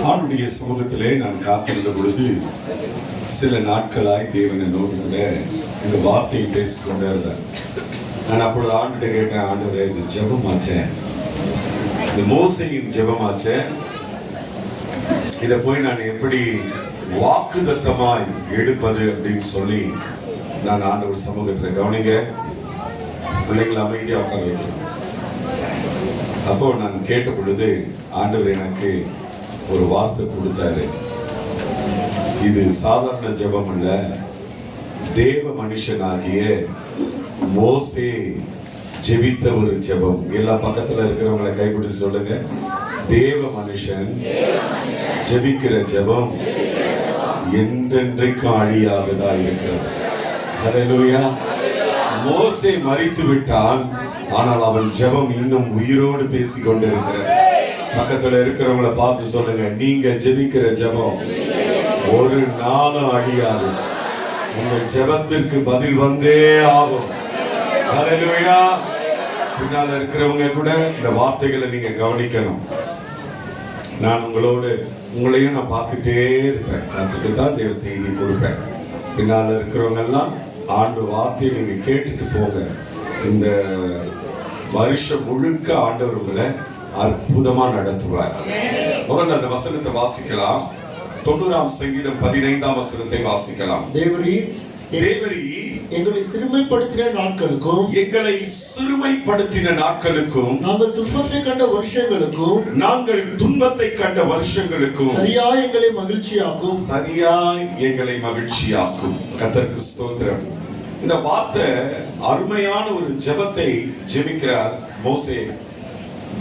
ஆண்டுடைய சமூகத்திலே நான் காத்திருந்த பொழுது சில நாட்களாய் தேவன் என்னோடு கூட இந்த வார்த்தையை பேசிக்கொண்டே இருந்தார். நான் அப்பொழுது ஆண்டுகிட்ட கேட்டேன், ஆண்டவரே, இந்த ஜெபமாச்சேன், இந்த மோசையின் ஜெபமாச்சேன், இதை போய் நான் எப்படி வாக்குதத்தமாய் எடுப்பது அப்படின்னு சொல்லி நான் ஆண்டவர் சமூகத்தில் கவனிங்க, பிள்ளைங்களை அமைதியாக உட்கார வைக்கணும். அப்போ நான் கேட்ட பொழுது ஆண்டவர் எனக்கு ஒரு வார்த்தை கொடுத்தாரு. இது சாதாரண ஜெபம் அல்ல, தேவ மனுஷனாகிய மோசே ஜெபித்த ஒரு ஜெபம். எல்லா பக்கத்துல இருக்கிறவங்களை கைப்பிடிச்சு சொல்லுங்க, தேவ மனுஷன் ஜெபிக்கிற ஜெபம் என்றென்றைக்கும் அழியாததா இருக்கிறது. ஹல்லேலூயா. மோசே மரித்து விட்டான், ஆனால் அவன் ஜெபம் இன்னும் உயிரோடு பேசிக் கொண்டு இருக்கிறது. பக்கத்துல இருக்கிறவங்களை பார்த்து சொல்லுங்க, நீங்க ஜெபிக்கிற ஜெபம் ஒரு நாளும் அழியாது, உங்க ஜெபத்திற்கு பதில் வந்தே ஆகும். ஹல்லேலூயா. பின்னால இருக்கிறவங்க கூட இந்த வார்த்தைகளை நீங்க கவனிக்கணும். நான் உங்களையும் நான் பார்த்துட்டே இருப்பேன், பார்த்துட்டு தான் தேவ செய்தி கொடுப்பேன். பின்னால இருக்கிறவங்க எல்லாம் ஆண்டு வார்த்தையை நீங்க கேட்டுட்டு போங்க. இந்த வருஷம் முழுக்க ஆண்டவர் உங்களை அற்புதமா நடத்துவார். முதல்ல அந்த வசனத்தை வாசிக்கலாம். 90ஆம் சங்கீதம் 15ஆம் வசனத்தை வாசிக்கலாம். தேவரீர் எங்களை சிறுமைப்படுத்தின நாட்களுக்கும் நாங்கள் துன்பத்தை கண்ட வருஷங்களுக்கும் சரியாய் எங்களை மகிழ்ச்சியாக்கும். கர்த்தருக்கு ஸ்தோத்திரம். இந்த வார்த்தை அருமையான ஒரு ஜெபத்தை ஜெபிக்கிறார் மோசே.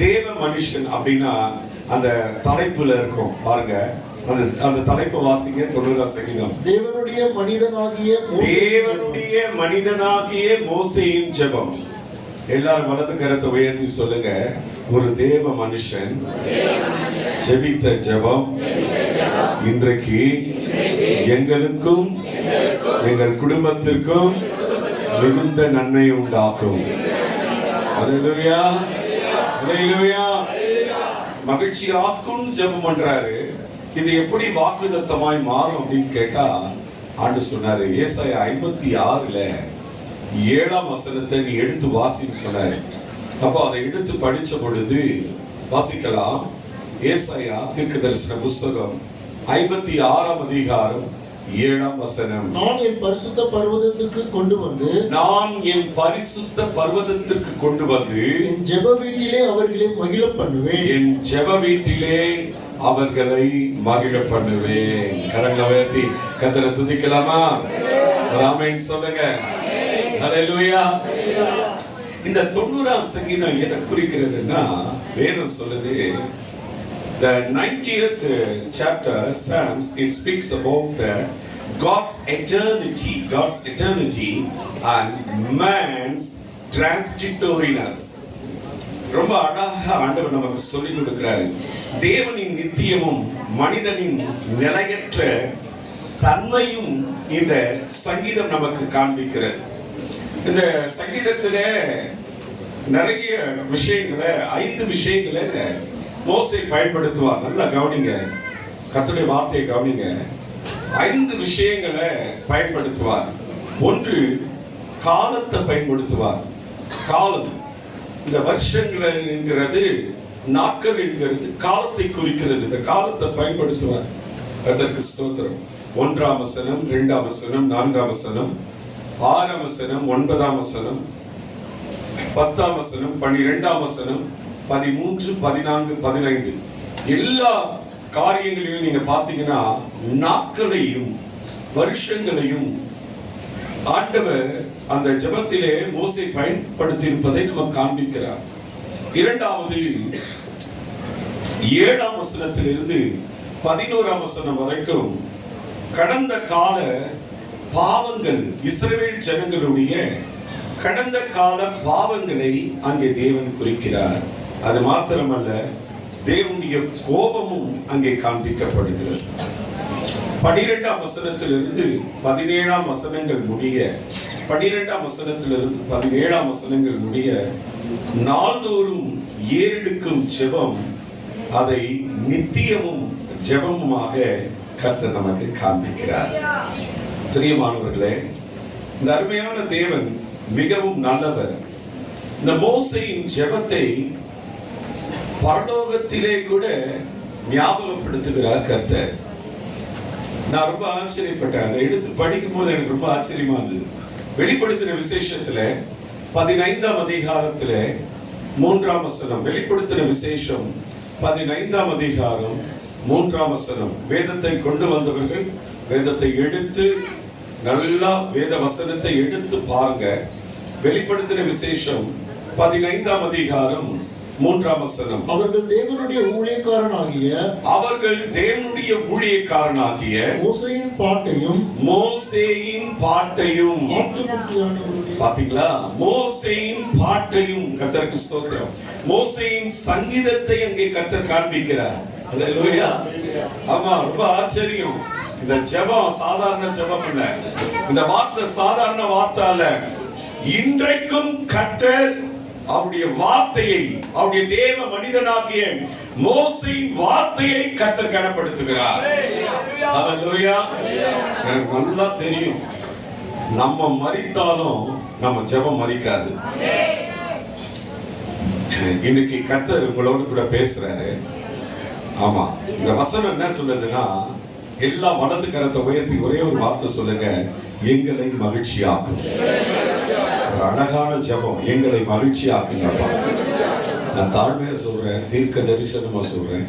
தேவ மனுஷன் அப்படின்னா அந்த தலைப்புல இருக்கும் பாருங்க, அந்த தலைப்பை வாசிங்க. 90ஆம் சங்கீதம். தேவனுடைய மனிதனாகிய மோசேயின் ஜெபம். எல்லாரும் வலது கரத்தை உயர்த்தி சொல்லுங்க, ஒரு தேவ மனுஷன் ஜெபித்த ஜெபம் இன்றைக்கு எங்களுக்கும் எங்கள் குடும்பத்திற்கும் மிகுந்த நன்மை உண்டாக்கும். அல்லேலூயா, அல்லேலூயா. மகிழ்ச்சி ஆக்கும் ஜெபம் பண்றாரு. இது எப்படி வாக்குதத்தமாய் மாறும் அப்படின்னு கேட்டா, ஆண்டு சொன்னாரு, ஏசாயா 56:7 வசனத்தை நீ எடுத்து வாசின்னு சொன்னாரு. அப்போ அதை எடுத்து படிச்ச பொழுது வாசிக்கலாம். ஏசாயா தீர்க்கதரிசன புஸ்தகம் 56ஆம் அதிகாரம் 7ஆம் வசனம். நான் என் பரிசுத்த பர்வதத்திற்கு கொண்டு வந்து என் ஜெப வீட்டிலே அவர்களை மகிழ பண்ணுவேன். கரங்களை உயர்த்தி கர்த்தரை துதிக்கலாமா? ஆமென் சொல்லுங்க. ஹல்லேலூயா. இந்த 90ஆம் சங்கீதம் எதை குறிக்கிறதுன்னா, வேதம் சொல்லுது, the 90th chapter Psalms, it speaks about the God's eternity and man's transitoriness. ரொம்ப அழகாக ஆண்டவர் நமக்கு சொல்லிக் கொடுக்கிறாரு. தேவனின் நித்தியமும் மனிதனின் நிலையற்ற தன்மையும் இந்த சங்கீதம் நமக்கு காண்பிக்கிறது. இந்த சங்கீதத்துல நிறைய விஷயங்களை 5 விஷயங்களை மோசே பயன்படுத்துவார். நல்லா கவனிங்க, கர்த்தருடைய வார்த்தையை கவனிங்க. 5 விஷயங்களை பயன்படுத்துவார். ஒன்று, காலத்தை பயன்படுத்துவார். காலம், இந்த வருஷங்கள் என்கிறது, நாட்கள் என்கிறது காலத்தை குறிக்கிறது. இந்த காலத்தை பயன்படுத்துவார். அதற்கு ஸ்தோத்திரம். 1ஆம் வசனம், 2ஆம் வசனம், 4ஆம் வசனம், 6ஆம் வசனம், 9ஆம் வசனம், 10ஆம் வசனம், 12ஆம் வசனம், 13, 14, 15 எல்லா காரியங்களையும் நீங்க பாத்தீங்கன்னா நாட்களையும் வருஷங்களையும் ஆண்டவர் அந்த ஜெபத்திலே மோசே பயன்படுத்தி இருப்பதை நமக்கு காண்பிக்கிறார். 2வது 7ஆம் வசனத்திலிருந்து 11ஆம் வசனம் வரைக்கும் கடந்த கால பாவங்கள், இஸ்ரவேல் ஜனங்களுடைய கடந்த கால பாவங்களை அங்கே தேவன் குறிக்கிறார். அது மாத்திரமல்ல, தேவனுடைய கோபமும் அங்கே காண்பிக்கப்படுகிறது. 12ஆம் வசனத்திலிருந்து 17ஆம் வசனங்கள் முடிய, 12ஆம் வசனத்திலிருந்து 17ஆம் வசனங்கள் முடிய நாள்தோறும் ஏறெடுக்கும் ஜெபம் அதை நித்தியமும் ஜெபமுமாக கர்த்தர் நமக்கு காண்பிக்கிறார். பிரியமானவர்களே, இந்த அருமையான தேவன் மிகவும் நல்லவர். இந்த மோசேயின் ஜெபத்தை பரலோகத்திலே கூட ஞாபகப்படுத்துகிறார் கர்த்தர். நான் ரொம்ப ஆச்சரியப்பட்டேன். அதை எடுத்து படிக்கும் போது எனக்கு ரொம்ப ஆச்சரியமா இருந்தது. வெளிப்படுத்தின விசேஷத்துல 15ஆம் அதிகாரத்துல 3ஆம் வசனம். வெளிப்படுத்தின விசேஷம் 15ஆம் அதிகாரம் 3ஆம் வசனம். வேதத்தை கொண்டு வந்தவர்கள் வேதத்தை எடுத்து நல்லா வேத வசனத்தை எடுத்து பாருங்க. வெளிப்படுத்தின விசேஷம் 15ஆம் அதிகாரம் 3ஆம் வசனம். அவர்கள் தேவனுடைய ஊழியக்காரனாகிய மோசேயின் பாட்டையும் பாத்தீங்களா? மோசேயின் பாட்டையும், கர்த்தருக்கு ஸ்தோத்திரம், மோசேயின் சங்கீதத்தை அங்கே கர்த்தர் காண்பிக்கிறார். அல்லேலூயா. ஆமா, ரொம்ப ஆச்சரியம். இந்த ஜெபம் சாதாரண ஜெபம் இல்ல. இந்த வார்த்தை சாதாரண வார்த்தை அல்ல. இன்றைக்கும் கர்த்தர் அவருடைய வார்த்தையை, அவருடைய தேவ மனிதனாகிய மோசேயின் வார்த்தையை கர்த்தர் கனப்படுத்துகிறார். அல்லேலூயா. எனக்கு நல்லா தெரியும், நம்ம மரித்தாலும் நம்ம ஜெபம் மரிக்காது. இன்னைக்கு கர்த்தர் உங்களோடு கூட பேசுறாரு. ஆமா, இந்த வசனம் என்ன சொல்லுதுன்னா, எல்லா வலது கரத்தை உயர்த்தி ஒரே ஒரு வார்த்தை சொல்லுங்க, எங்களை மகிழ்ச்சியாக்கும். அழகான ஜெபம், எங்களை மகிழ்ச்சியாக்குங்கப்பா. நான் தாழ்மையா சொல்றேன், தீர்க்க தரிசனமா சொல்றேன்,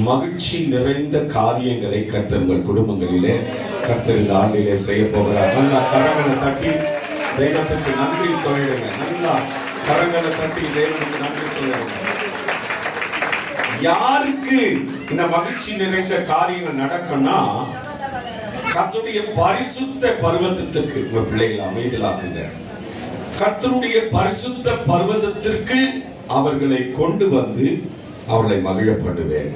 மகிழ்ச்சி நிறைந்த காரியங்களை கர்த்தர் உங்கள் குடும்பங்களிலே கர்த்தர் இந்த ஆண்டிலே செய்ய போகிறார். நல்லா கரங்களை தட்டி தெய்வத்திற்கு நன்றி சொல்லிடுங்க. நல்லா கரங்களை தட்டி தெய்வத்துக்கு நன்றி சொல்லிடுங்க. யாருக்கு இந்த மகிழ்ச்சி நிறைந்த காரியங்கள் நடக்கும்னா, கர்த்தருடைய பரிசுத்த பர்வதத்திற்கு உங்க பிள்ளைகளை அமைதலாக்குங்க. கர்த்தருடைய பரிசுத்த பர்வதத்திற்கு அவர்களை கொண்டு வந்து அவர்களை மகிழப்படுவேன்.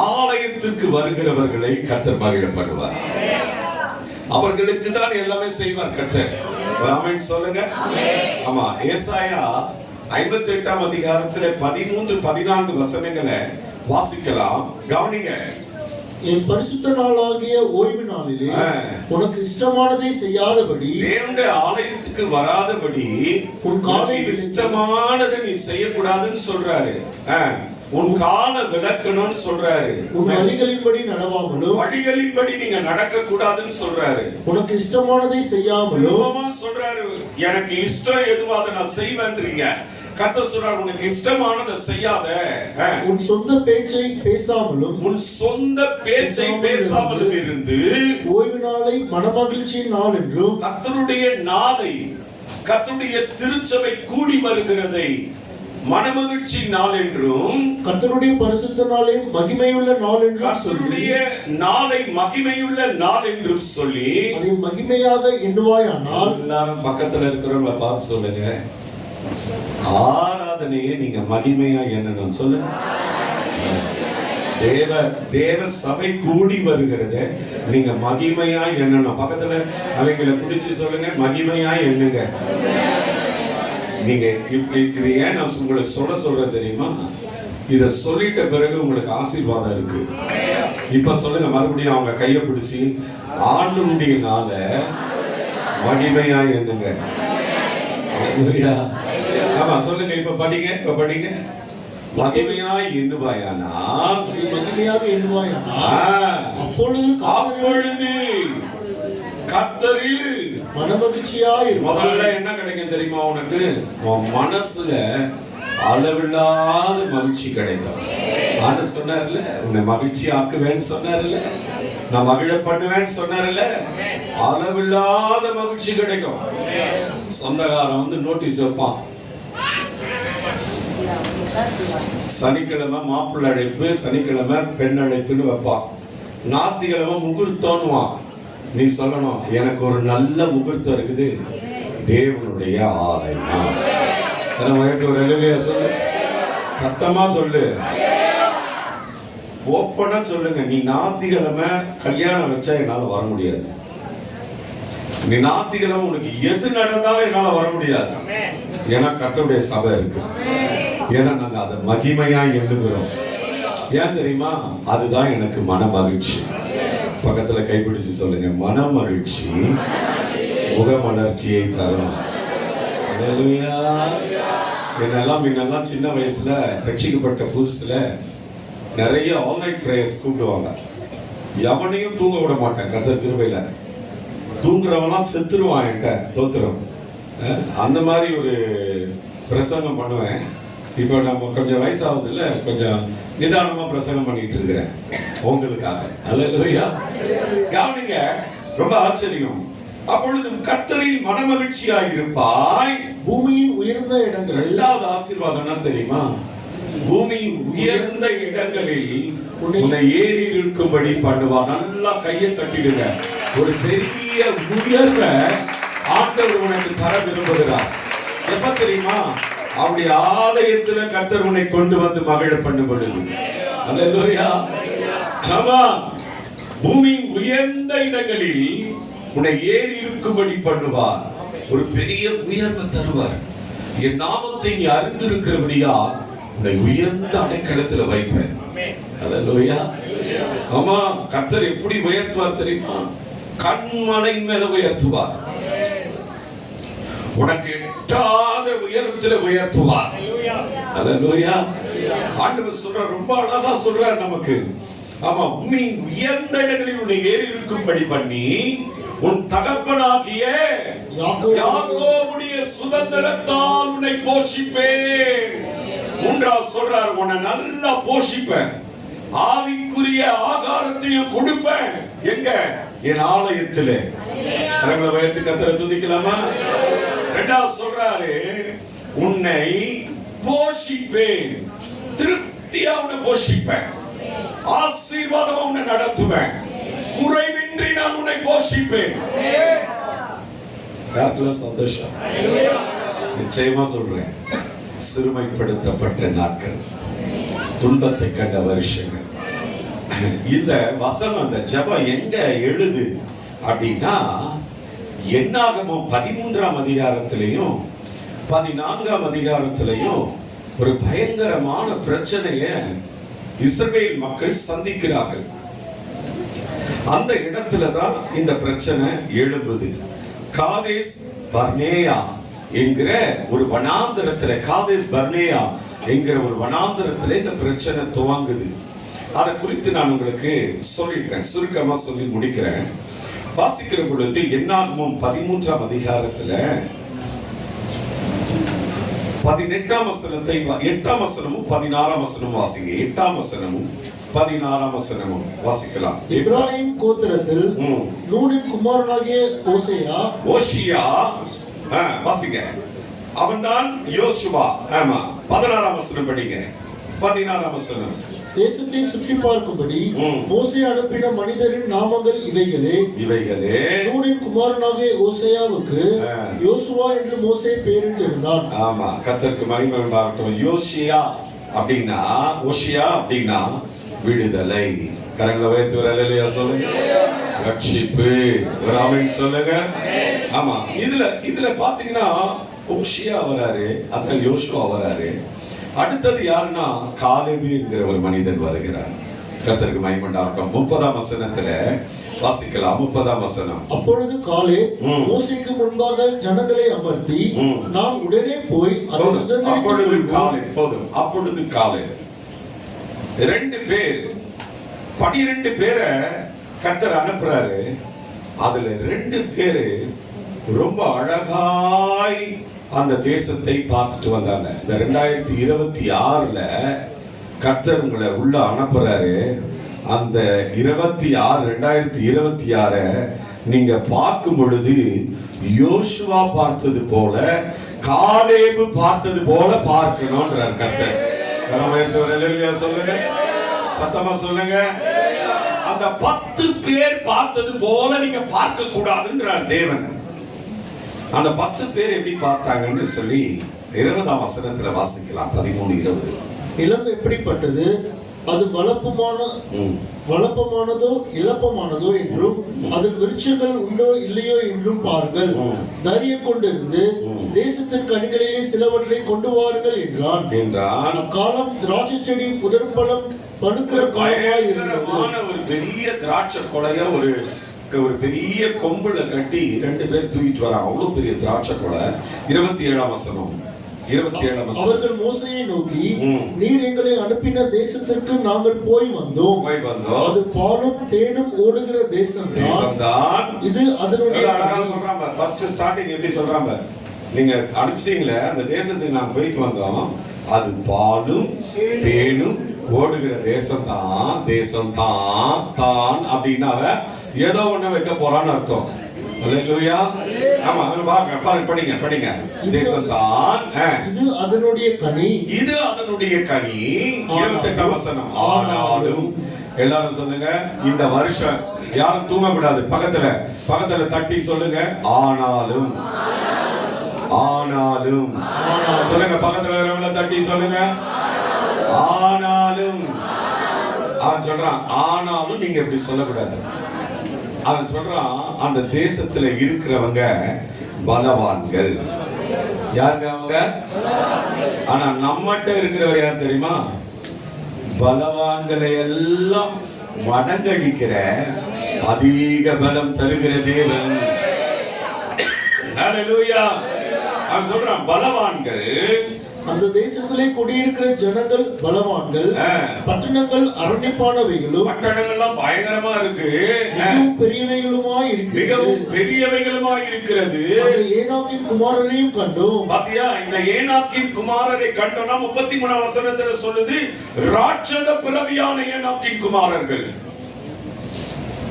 ஆலயத்திற்கு வருகிறவர்களை கர்த்தர் மகிழப்படுவார். அவர்களுக்கு தான் எல்லாமே செய்வார் கர்த்தர். ஆமென் சொல்லுங்க. ஆமா, ஏசாயா 58ஆம் அதிகாரத்துல 13-14 வசனங்களை வாசிக்கலாம். கவனிங்க. என் பரிசுத்த நாளாகிய ஓய்வு நாளிலே உனக்கு இஷ்டமானதை செய்யாதபடி, தேவனுடைய ஆலயத்துக்கு வராதபடி, உன் காலையில் இஷ்டமானதை நீ செய்யக்கூடாதுன்னு சொல்றாரு. உன் கால விளக்கணும்னு சொல்றாரு. உன் வழிகளின்படி நடவாமலும், வழிகளின்படி நீங்க நடக்க கூடாதுன்னு சொல்றாரு. உனக்கு இஷ்டமானதை செய்யாமலும் சொல்றாரு. எனக்கு இஷ்டம் எதுவோ அதை நான் செய்வேன்றீங்க. கர்த்தர் சொல்றார், உனக்கு இஷ்டமானதை செய்யாத. உன் சொந்த பேச்சை பேசாமலும், உன் சொந்த பேச்சை பேசாமலும் இருந்து ஓய்வு நாளை மனமகிழ்ச்சியின் நாள் என்றும், கர்த்தருடைய நாளை, கர்த்தருடைய திருச்சபை கூடி வருகிறதை மனமகிழ்ச்சி நாள் என்றும், கர்த்தருடைய பரிசுத்த நாளை மகிமையுள்ள நாள் என்றும், கர்த்தருடைய நாளை மகிமையுள்ள நாள் என்றும் சொல்லி அதை மகிமையாக எண்ணுவாயானால், எல்லாரும் பக்கத்துல இருக்கிறவங்களை பார்த்து சொல்லுங்க, ஆராதனையை நீங்க மகிமையா எண்ணணும். சொல்லுங்க. தேவ சபை கூடி வருகிறத நீங்க மகிமையா எண்ணணும். பக்கத்துல அவங்களை குடிச்சு சொல்லுங்க, மகிமையா எண்ணுங்க. நீங்க இது ஏன் நான் உங்களுக்கு சொல்றேன் தெரியுமா? இத சொல்லிட்ட பிறகு உங்களுக்கு ஆசீர்வாதம் இருக்கு. இப்ப சொல்லுங்க மறுபடியும், அவங்க கையை பிடிச்சி ஆண்டவருடைய நாள மகிமையா எண்ணுங்க. ஆமா சொல்லுங்க. இப்ப படிங்க, மகிமையாய் எண்ணுவாயானால், அப்பொழுது கர்த்தரில் மனமகிழ்ச்சியாய். முதல்ல என்ன கிடைக்கும் தெரியுமா உனக்கு? உன் மனசுல அளவில்லாத மகிழ்ச்சி கிடைக்கும். ஆனா சொன்னார்ல, உன்னை மகிழ்ச்சி ஆக்குவேன்னு சொன்னார்ல, நான் மகிழ பண்ணுவேன்னு சொன்னார்ல, அளவில்லாத மகிழ்ச்சி கிடைக்கும். சொந்தக்காரன் வந்து நோட்டீஸ் வைப்பான், சனிக்கிழமை மாப்பிள்ளை அழைப்பு, சனிக்கிழமை பெண் அழைப்புன்னு வைப்பான். ஞாயிற்றுக்கிழமை முகூர்த்தம்னுவான். நீ சொல்லணும், எனக்கு ஒரு நல்ல முகூர்த்தம் இருக்குது, தேவனுடைய ஆலயம். ஒரு அல்லேலூயா சொல்லு, சத்தமா சொல்லு, ஓப்பனா சொல்லுங்க. நீ ஞாயிற்றுக்கிழமை கல்யாணம் வச்சா என்னால வர முடியாது. நீ ஞாயிற்றுக்கிழமை உனக்கு எது நடந்தாலும் என்னால வர முடியாது. ஏன்னா கர்த்தருடைய சபை இருக்கு. ஏன்னா நாங்க அதை மகிமையா எண்ணுகிறோம். ஏன் தெரியுமா? அதுதான் எனக்கு மன மகிழ்ச்சி. பக்கத்துல கைப்பிடிச்சு சொல்லுங்க, மன மகிழ்ச்சி முகமலர்ச்சியை தரும். அல்லேலூயா. முன்னெல்லாம் சின்ன வயசுல ரட்சிக்கப்பட்ட புதுசுல நிறைய ஆன்லைன் பிரேயர்ஸ் கூப்பிடுவாங்க. எவனையும் தூங்க விட மாட்டேன். கர்த்தர் கிருபையில தூங்குறவெல்லாம் செத்துருவான் என்கிட்ட, தோத்துரும். அந்த மாதிரி ஒரு பிரசங்கம் பண்ணுவேன். இப்போ நம்ம கொஞ்சம் வயசாகுது இல்லை, கொஞ்சம் நிதானமா பிரசங்கம் பண்ணிட்டு இருக்கிறேன் உங்களுக்காக. அல்லேலூயா. கவனிங்க, ரொம்ப ஆச்சரியம். அப்பொழுது கர்த்தரில் மனமகிழ்ச்சியாக இருப்பாய். பூமியின் உயர்ந்த இடங்களில், இரண்டாவது ஆசீர்வாதம் என்ன தெரியுமா? பூமியின் உயர்ந்த இடங்களில் உன்னை ஏறி இருக்கும்படி பண்ணுவான். நல்லா கையை தட்டிடுங்க. ஒரு பெரிய உயர்வை ஆண்டவர் உனக்கு தர விரும்புகிறார். எப்ப தெரியுமா? அவருடைய ஆலயத்துல கர்த்தர் உன்னை கொண்டு வந்து மகிழ பண்ணும் பொழுது. அல்லேலூயா. ஆமா, பூமியின் உயர்ந்த இடங்களில் உன்னை ஏறி இருக்கும்படி பண்ணுவார். ஒரு பெரிய உயர்வை தருவார். என் நாமத்தை நீ அறிந்திருக்கிறபடியா உன்னை உயர்ந்த அடைக்கலத்துல வைப்பேன். அல்லேலூயா. ஆமா, கர்த்தர் எப்படி உயர்த்துவார் தெரியுமா? கண்மலை மேல உயர்த்துவார். உனக்கு எட்டாத உயரத்துல உயர்த்துவார். அல்லேலூயா. ஆண்டவர் சொல்ற, ரொம்ப அழகா சொல்றார் நமக்கு. ஆமா, பூமியின் உயர்ந்த இடங்களில் உன்னை ஏறி இருக்கும்படி பண்ணி உன் தகப்பனாகிய யாக்கோபுடைய சுதந்திரத்தால் உன்னை போஷிப்பேன். மூன்றாவது சொல்றார், உன்னை நல்லா போஷிப்பேன், ஆவிக்குரிய ஆகாரத்தையும் கொடுப்பேன். எங்க? என் ஆலயத்திலே. கரங்களை உயர்த்தி கர்த்தரை துதிக்கலாமா? இரண்டாவது சொல்றாரு, உன்னை போஷிப்பேன், திருப்தியா உன்னை போஷிப்பேன், ஆசீர்வாதமா உன்னை நடத்துவேன், குறைவின்றி நான் உன்னை போஷிப்பேன். சந்தோஷம். நிச்சயமா சொல்றேன், சிறுமைப்படுத்தப்பட்ட நாட்கள், துன்பத்தை கண்ட வருஷங்கள். இந்த வசனம், அந்த ஜெபம் எங்க எழுது அப்படின்னா, என்னாகமோ 13ஆம் அதிகாரத்திலையும் 14ஆம் அதிகாரத்திலையும் ஒரு பயங்கரமான பிரச்சனையை இஸ்ரவேல் மக்கள் சந்திக்கிறார்கள். அந்த இடத்துல தான் இந்த பிரச்சனை எழும்புது. காதேஸ் பர்னேயா என்கிற ஒரு வனாந்தரத்துல, காதேஸ் பர்னேயா என்கிற ஒரு வனாந்தரத்துல இந்த பிரச்சனை துவங்குது. அதை குறித்து நான் உங்களுக்கு சொல்லிடுறேன், சுருக்கமா சொல்லி முடிக்கிறேன். வாசிக்கிற பொழுது என்னாகமம் 13ஆம் அதிகாரத்துல 18ஆம் வசனத்தை, 8ஆம் வசனமும் 16ஆம் வசனமும் வாசிங்க. 8ஆம் வசனமும் 16ஆம் வசனமும் வாசிக்கலாம். இப்ராஹிம் கோத்திரத்தில் நூனின் குமாரனாகிய ஓசியா வாசிங்க. அவன்தான் யோசுவா. ஆமா, 16ஆம் வசனம் படிங்க. 16ஆம் வசனம். தேசத்தை சுற்றி பார்க்கும்படி மோசே அனுப்பின மனிதரின் நாமங்கள் இவைகளே. நூனின் குமாரனாகிய ஓசேயாவுக்கு யோசுவா என்று மோசே பெயரிட்டிருந்தான். ஆமா, கர்த்தருக்கு மகிமை உண்டாகட்டும். யோசியா அப்படின்னா, ஓசியா அப்படின்னா விடுதலை. கரங்களை வைத்து ஒரு அல்லேலூயா சொல்லுங்க. ரட்சிப்பு. ஒரு ஆமென் சொல்லுங்க. ஆமா, இதுல பாத்தீங்கன்னா ஓசியா வராரு, அதான் யோசுவா வராரு. அடுத்தது யாருன்னா காலேபு என்கிற ஒரு மனிதன் வருகிறார். கர்த்தருக்கு மகிமை உண்டாகட்டும். 30ஆம் வசனத்துல வாசிக்கலாம். 30ஆம் வசனம். அப்பொழுது காலேப் மோசேக்கு முன்பாக ஜனங்களை அமர்த்தி, நாம் உடனே போய் அதை சுதந்தரித்துக் அப்பொழுது காலேப் 2 பேர், 12 பேரை கர்த்தர் அனுப்புறாரு. அதுல 2 பேரு ரொம்ப அழகாய் அந்த தேசத்தை பார்த்துட்டு வந்தாங்க. இந்த 2026ல கர்த்தர் உங்களை உள்ள அனுப்புறாரு. அந்த 2026 நீங்க பார்க்கும் பொழுது யோசுவா பார்த்தது போல, காலேபு பார்த்தது போல பார்க்கணும்ன்றார் கர்த்தர். சொல்லுங்க, சத்தமா சொல்லுங்க. அந்த 10 பேர் பார்த்தது போல நீங்க பார்க்க கூடாதுன்றார் தேவன். அந்த 10 பேர் எப்படி பார்த்தாங்கன்னு சொல்லி 20ஆம் வசனத்துல வாசிக்கலாம். 13:20. நிலம் எப்படிப்பட்டது, அது வளப்பமானதோ இளப்பமானதோ என்றும், அதன் விருட்சங்கள் உண்டோ இல்லையோ என்றும் பாருங்கள். தைரியம் கொண்டிருந்து தேசத்தின் கனிகளிலே சிலவற்றை கொண்டு வாருங்கள் என்றான். அக்காலம் திராட்சை செடி முதற்பழம் பழுக்கிற காலமாய் இருந்தது. பயங்கரமான ஒரு பெரிய திராட்சை கொலைய ஒரு பெரிய கொம்புல கட்டி 2 பேர் தூக்கிட்டு வராங்க. அவ்வளவு பெரிய திராட்சை கொலை. 27ஆம் வசனம். அவர்கள் மோசேயை நோக்கி, நீர் எங்களை அனுப்பின தேசத்திற்கு நாங்கள் போய் வந்தோம். அது பாலும் தேனும் ஓடுகிற தேசம்தான். இது அதனுடைய அழகா சொல்றாங்க. ஃபர்ஸ்ட் ஸ்டார்டிங் எப்படி சொல்றாங்க, நீங்க அனுப்பிச்சீங்களே அந்த தேசத்துக்கு நாங்க போயிட்டு வந்தோம், அது பாலும் தேனும் ஓடுகிற தேசம்தான் அப்படின்னா ஏதோ ஒண்ணு வைக்க போறான்னு அர்த்தம். அல்லேலூயா. ஆமா, பாருங்க, படிங்க. தேசம்தான், இது அதனுடைய கனி. 28ஆம் வசனம். ஆனாலும், எல்லாரும் சொல்லுங்க, இந்த வருஷம் யாரும் தூங்க கூடாது. பக்கத்துல தட்டி சொல்லுங்க, ஆனாலும் சொல்லுங்க. பக்கத்துல வரவங்கள தட்டி சொல்லுங்க, ஆனாலும். அவன் சொல்றான், ஆனாலும் நீங்க இப்படி சொல்லக்கூடாது. அவன் சொல்றான், அந்த தேசத்துல இருக்கிறவங்க பலவான்கள். யாருங்க அவங்க? ஆனா நம்மகிட்ட இருக்கிறவர் யார் தெரியுமா? பலவான்களை எல்லாம் மடங்கடிக்கிற அதிக பலம் தருகிற தேவன். ஹல்லேலூயா. அவன் சொல்றான், பலவான்கள். அந்த தேசத்திலே குடியிருக்கிற ஜனங்கள் பலவான்கள். பட்டணங்கள் அரண்யப்பானவைகளும், பட்டணங்கள்லாம் பயங்கரமா இருக்கு, மிகவும் பெரியவைகளுமாய் இருக்கிறது. ஏனாக்கின் குமாரரையும் கண்டோம். பாத்தியா, இந்த ஏனாக்கின் குமாரரை கண்டோம்னா 33ஆம் வசனத்துல சொல்லுது, ராட்சத பிறவியான ஏனாக்கின் குமாரர்கள்.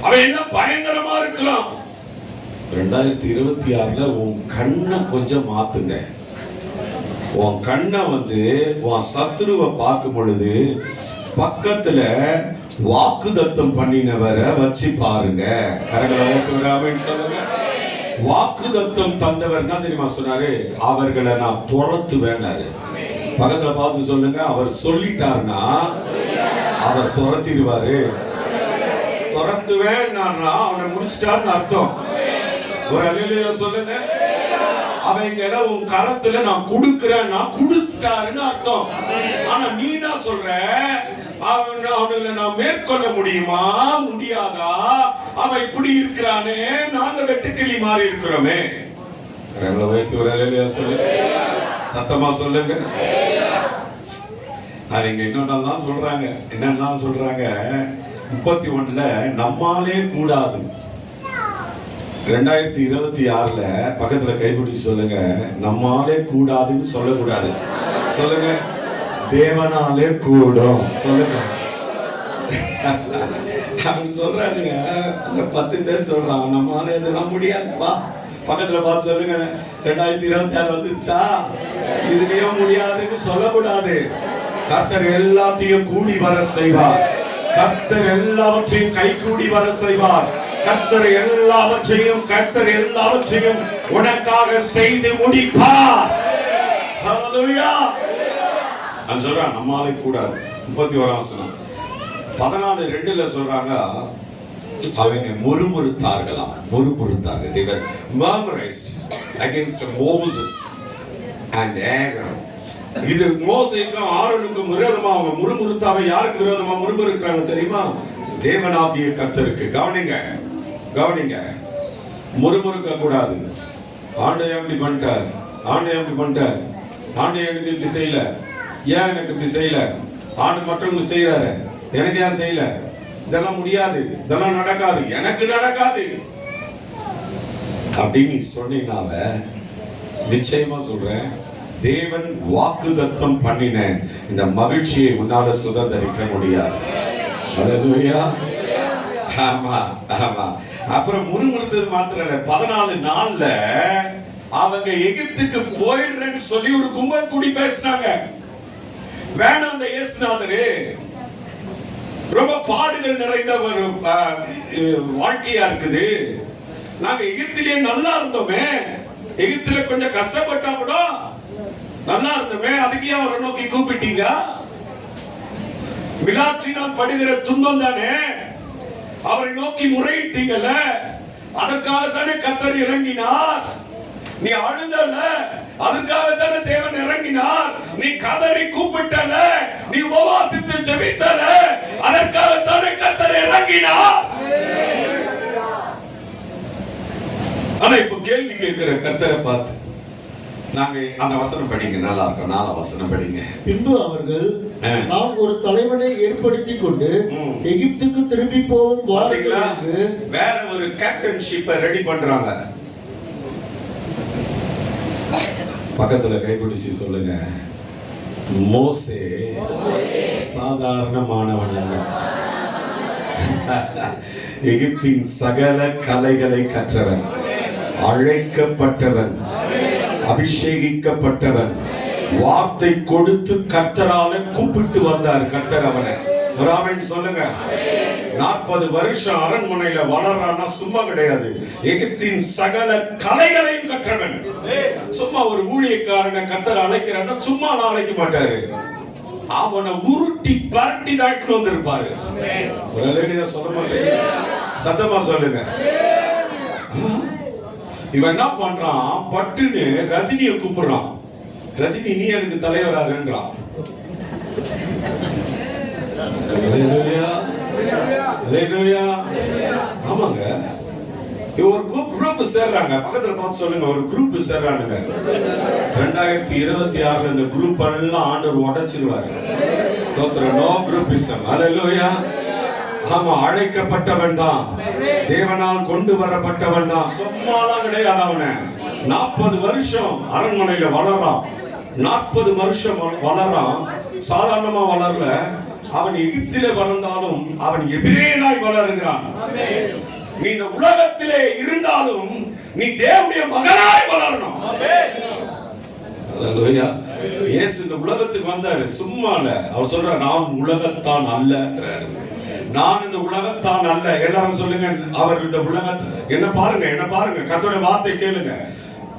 அவன் என்ன பயங்கரமா இருக்கலாம். 2026ல உன் கண்ணை கொஞ்சம் மாத்துங்க. உன் கண்ணை உன் சத்துருவை பார்க்கும் பொழுது பக்கத்துல வாக்குதத்தம் பண்ணினவரை வச்சு பாருங்க. கரங்களை சொல்லுங்க. வாக்குதத்தம் தந்தவர் என்ன தெரியுமா சொன்னாரு? அவர்களை நான் துரத்துவேன்னாரு. பக்கத்துல பார்த்து சொல்லுங்க, அவர் சொல்லிட்டாருன்னா அவர் துரத்திடுவாரு. துரத்துவேன்னா அவனை முடிச்சிட்டாருன்னு அர்த்தம். ஒரு அல்லேலூயா சொல்லுங்க. அவங்க உன் கரத்துல நான் கொடுக்கிறேன், நான் கொடுத்துட்டாருன்னு அர்த்தம். ஆனா நீ தான் சொல்ற, அவங்களை நான் மேற்கொள்ள முடியுமா முடியாதா? அவன் இப்படி இருக்கிறானே, நாங்க வெட்டுக்கிளி மாறி இருக்கிறோமே. சத்தமா சொல்லுங்க. அவங்க என்னென்னலாம் சொல்றாங்க, 31ல நம்மாலே கூடாது. 2026ல பக்கத்துல கைப்பிடிச்சு சொல்லுங்க, நம்மாலே கூடாதுன்னு சொல்லக்கூடாது. சொல்லுங்க, தேவனாலே கூடும். சொல்லுங்க. அவங்க சொல்றாங்க, 10 பேர் சொல்றாங்க, நம்மாலே இதெல்லாம் முடியாதுப்பா. பக்கத்துல பார்த்து சொல்லுங்க, 2026 வந்துருச்சா, இதுலயும் முடியாதுன்னு சொல்லக்கூடாது. கர்த்தர் எல்லாத்தையும் கூடி வர செய்வார். கர்த்தர் எல்லாவற்றையும் கை கூடி வர செய்வார். கர்த்தர் எல்லாவற்றையும் உனக்காக செய்து முடிப்பார். ஹல்லேலூயா. நான் சொல்றேன், நம்மாலே கூடாது. 31ஆம் வசனம். 14:2ல சொல்றாங்க, அவங்க முறுமுறுத்தார்களாம். They were murmurized against Moses and Aaron. இது மோசேக்கும் ஆரோனுக்கும் விரோதமா அவங்க முறுமுறுத்தாவை. யாருக்கு விரோதமா முறுமுறுக்கிறாங்க தெரியுமா? தேவனாகிய கர்த்தருக்கு. கவனிங்க, முறுமுறுக்க கூடாது. ஆண்டவர் எப்படி பண்ணிட்டார், ஆண்டவர் எனக்கு இப்படி செய்யல, ஏன் எனக்கு இப்படி செய்யல, ஆண்டு மற்றவங்க செய்யறாரு, எனக்கு ஏன் செய்யல, இதெல்லாம் முடியாது, இதெல்லாம் நடக்காது, எனக்கு நடக்காது அப்படின்னு சொன்னீங்கனால நிச்சயமா சொல்றேன், தேவன் வாக்குதத்தம் பண்ணின இந்த மகிழ்ச்சியை உன்னால சுதந்திரிக்க முடியாது. ஹல்லேலூயா. ஆமா. அப்புறம் முறுமுறுத்தது மாத்திரம் இல்ல, 14 அவங்க எகிப்துக்கு போயிடுறேன்னு சொல்லி ஒரு கும்பல் கூடி பேசினாங்க. வேணாம், அந்த இயேசுநாதரு ரொம்ப பாடுகள் நிறைந்த ஒரு வாழ்க்கையா இருக்குது. நாங்க எகிப்திலேயே நல்லா இருந்தோமே, எகிப்துல கொஞ்சம் கஷ்டப்பட்டா கூட நல்லா இருந்தோமே, அதுக்கு ஏன் அவரை நோக்கி கூப்பிட்டீங்க? விளாற்றினால் படுகிற துன்பம் தானே, அவரை நோக்கி முறையிட்டீங்கல்ல, அதற்காக தானே கர்த்தர் இறங்கினார். நீ அழுதல, அதுக்காகத்தானே தேவன் இறங்கினார். நீ கதறி கூப்பிட்டல, நீ உபவாசித்து ஜெபித்தல, அதற்காகத்தானே கர்த்தர் இறங்கினார். ஆனா இப்ப கேள்வி கேட்கிற கர்த்தரை பார்த்து நாங்க அந்த வசனம் படிங்க, நல்லா இருக்கும். 4 வசனம் படிங்க. பின்பு அவர்கள் நாம் ஒரு தலைவனை ஏற்படுத்தி கொண்டு எகிப்துக்கு திரும்பி போவோம் வாருங்கள், வேற ஒரு கேப்டன்ஷிப்பை ரெடி பண்றாங்க. பக்கத்துல கைப்பிடிச்சு சொல்லுங்க, மோசே சாதாரணமானவன் அல்ல. எகிப்தின் சகல கலைகளை கற்றவன், அழைக்கப்பட்டவன், அபிஷேகிக்கப்பட்டவன், வார்த்தை கொடுத்து கர்த்தரால கூப்பிட்டு வந்தார் கர்த்தர் அவனை. ஆமென் சொல்லுங்க. 40 வருஷம் அரண்மனையில வளர்றான்னா சும்மா கிடையாது. எகிப்தின் சகல கலைகளையும் கற்றவன். சும்மா ஒரு ஊழியக்காரனை கர்த்தர் அழைக்கிறான்னா சும்மா அழைக்க மாட்டாரு. அவனை உருட்டி பரட்டி தாட்டு வந்திருப்பாரு. ஒரு அழகிய சொல்ல மாட்டேங்க, சத்தமா சொல்லுங்க. இவன் என்ன பண்றான், பட்டுன்னு ரஜினியை கூப்பிடுறான். ரஜினி நீ எனக்கு தலைவராகன்றான். ஆமாங்க, ஒரு குரூப் சேர்றாங்க. பக்கத்துல பார்த்து சொல்லுங்க, ஒரு குரூப் சேர்றானுங்க. 2026 இந்த குரூப் எல்லாம் ஆண்டவர் உடைச்சிருவாரு. No groupism. ஹல்லேலூயா. ஆமா, அழைக்கப்பட்டவன் தான், தேவனால் கொண்டு வரப்பட்டவன் தான். சும்மாலாம் கிடையாது. அவனை 40 வருஷம் அரண்மனையில வளர்றான். 40 வருஷம் வளர்றான். சாதாரணமா வளரல. அவன் எகிப்திலே வளர்ந்தாலும் அவன் எபிரேயனாய் வளருகிறான். நீ இந்த உலகத்திலே இருந்தாலும் நீ தேவனுடைய மகனாய் வளரணும். ஹல்லேலூயா. இயேசு இந்த உலகத்துக்கு வந்தாரு, சும்மா இல்ல. அவர் சொல்றார், நான் உலகத்தான் அல்லன்றார். நான் இந்த உலகத்தான் அல்ல. எல்லாரும் சொல்லுங்க, அவர் இந்த உலகத்தை என்ன பாருங்க, என்ன பாருங்க, கர்த்தருடைய வார்த்தை கேளுங்க.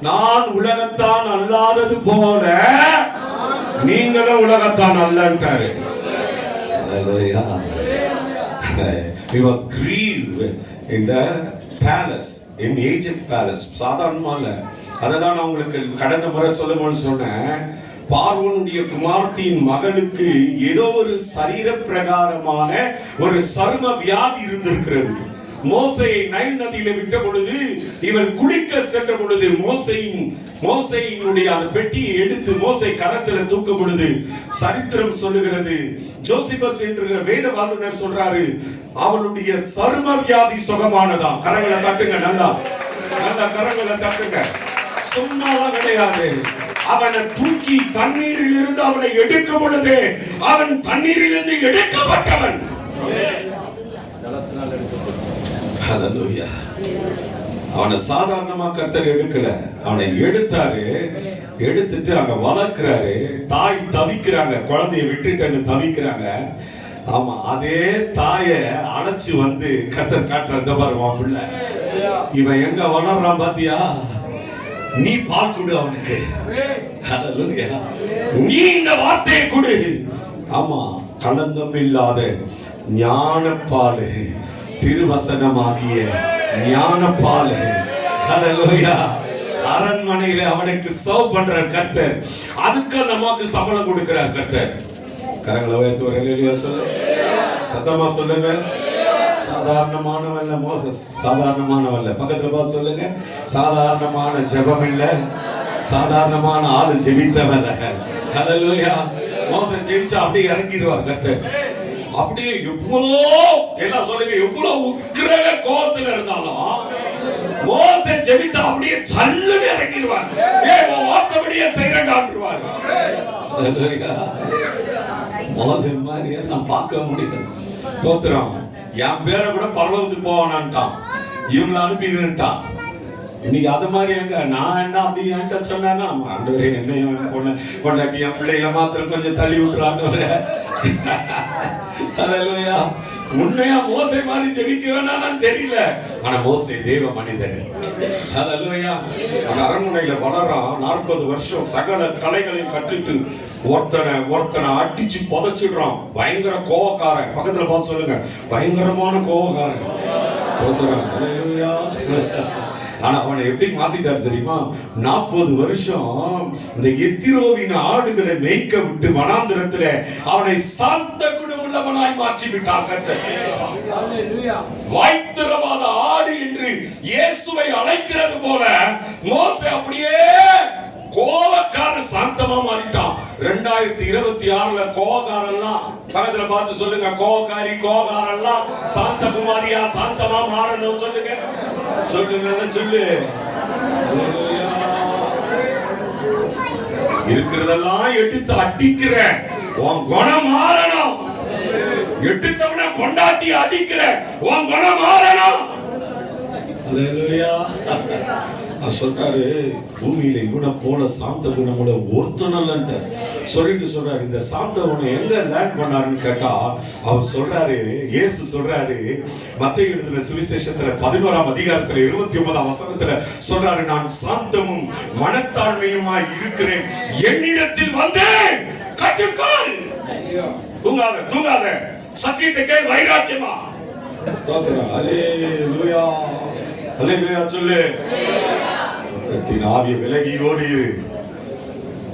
நான் உலகத்தான் அல்லாதது போல நீங்களும் உலகத்தான் அல்லன்றாரு. Hallelujah. He was grieved in the palace, in Egypt palace. சாதாரணமா இல்ல. அததான் நான் உங்களுக்கு கடந்த முறை சொல்லும்போது சொன்னேன். பார்வோனுடைய குமார்த்தியின் மகளுக்கு ஏதோ ஒரு சரீர பிரகாரமான ஒரு சர்ம வியாதி இருந்திருக்கிறது. மோசேயை நைல் நதியில விட்ட பொழுது, இவன் குளிக்க சென்ற பொழுது மோசேயினுடைய அந்த பெட்டியை எடுத்து மோசே கரத்துல தூக்கும் பொழுது சரித்திரம் சொல்லுகிறது, ஜோசிபஸ் என்ற வேத வல்லுநர் சொல்றாரு, அவளுடைய சர்ம வியாதி சுகமானதா. கரங்களை தட்டுங்க, நல்லா நல்லா கரங்களை தட்டுங்க. சும்மாலாம் கிடையாது. அவனை தூக்கி தண்ணீரில் இருந்து அவனை எடுக்கும் பொழுது அவன் தண்ணீரில் இருந்து எடுக்கப்பட்டவன். ஹல்லேலூயா. அவனை சாதாரணமா கர்த்தர் எடுக்கல, அவனை எடுத்தாரு. எடுத்துட்டு அங்க வளர்க்கிறாரு. தாய் தவிக்கிறாங்க, குழந்தைய விட்டுட்டு தவிக்கிறாங்க. ஆமா, அதே தாய அழைச்சு வந்து கர்த்தர் காட்டுற பாருவான் பிள்ளை, இவன் எங்க வளர்றான் பாத்தியா, நீ பால் கொடு அவனுக்கு. ஹல்லேலூயா. நீ இந்த வார்த்தையை கொடு. ஆமா, களங்கம் இல்லாத ஞானப்பால், திருவசனமாகிய ஞானப்பால். ஹல்லேலூயா. அரண்மனையில அவனுக்கு சர்வ் பண்ற கர்த்தர், அதுக்கு நமக்கு சம்பளம் கொடுக்கிறார் கர்த்தர். கரங்களை உயர்த்தி ஒரு ஹல்லேலூயா சொல்லுங்க, சத்தமா சொல்லுங்க. சாதாரணமானவல்ல மோசஸ், சாதாரணமானவல்ல. பக்கத்துல பார்த்து சொல்லுங்க, சாதாரணமான ஜெபம் இல்ல, சாதாரணமான ஆளு ஜெபித்தவல்ல. ஹல்லேலூயா. மோசஸ் ஜெபிச்சா அப்படியே இறங்கிடுவார் கர்த்தர். அப்படியே எவ்வளோ எல்லாம் சொல்லுங்க, எவ்வளவு உக்கிர கோபத்துல இருந்தாலும் மோசஸ் ஜெபிச்சா அப்படியே சல்லுன்னு இறங்கிடுவார். வார்த்தைப்படியே செய்யறான்டுவார். ஹல்லேலூயா. மோசஸ் மாதிரியா நான் பார்க்க முடியல. தோத்திரம். என் பேரை கூட பரலோகத்துக்கு போவானான்ட்டான், இவங்களை அனுப்பிட்டான். இன்னைக்கு அது மாதிரி எங்க நான் என்ன அப்படி என்கிட்ட சொன்னா, ஆண்டவரே என்னையும் பொண்ணாட்டி என் பிள்ளைகளை மாத்திரம் கொஞ்சம் தள்ளி விட்டுறாண்டவரே. ஹல்லேலூயா. உண்மையா மோசே மாதிரி ஜெபிக்க வேணான்னு தெரியல, ஆனா மோசே தேவ மனிதன். ஹல்லேலூயா. அந்த அரண்மனையில வளர்றான். 40 வருஷம் சகல கலைகளையும் கற்றுட்டு ஒருத்தனை அடிச்சு புதைச்சிடுறான். பயங்கர கோவக்காரன். பக்கத்துல பார்த்து சொல்லுங்க, பயங்கரமான கோவக்காரன். ஆனா அவனை எப்படி மாத்திட்டார் தெரியுமா? 40 வருஷம் இந்த எத்திரோவின் ஆடுகளை மேய்க்க விட்டு வனாந்திரத்துல அவனை சாந்த குணமுள்ளவனாய் மாற்றி விட்டார் கர்த்தர். வாய்த்திரவாத ஆடு என்று இயேசுவை அழைக்கிறது போல மோசே அப்படியே கோபக்கார சாந்தமா மாறிட்டான். 2026ல கோபக்காரெல்லாம் பக்கத்துல பார்த்து சொல்லுங்க, கோபக்காரி கோபக்காரெல்லாம் சாந்த குமாரியா சாந்தமா மாறணும் சொல்லுங்க. சொல்லுங்க, சொல்லு. இருக்கிறதெல்லாம் எடுத்து அடிக்கிற உன் குணம் மாறணும். எட்டுத்தவன பொண்டாட்டி அடிக்கிற உன் குணம் மாறணும். சொல்றாரு, பூமியில இவனை போல சாந்த குணமுள்ள ஒருத்தனல்ல சொல்லிட்டு சொல்றாரு. இந்த சாந்த குணம் எங்க லேண்ட் பண்ணாருன்னு கேட்டா அவர் சொல்றாரு, இயேசு சொல்றாரு மத்தேயு எழுதின சுவிசேஷத்துல 11ஆம் அதிகாரத்துல 29ஆம் வசனத்துல சொல்றாரு, நான் சாந்தமும் மனத்தாழ்மையுமாய் இருக்கிறேன், என்னிடத்தில் வந்து கற்றுக்கொள். தூங்காத தூங்காத, சத்தியத்தை கேள், வைராக்கியமா. அல்லேலூயா அல்லேலூயா சொல்லு. துக்கத்தின் ஆவியை விலகி ஓடி,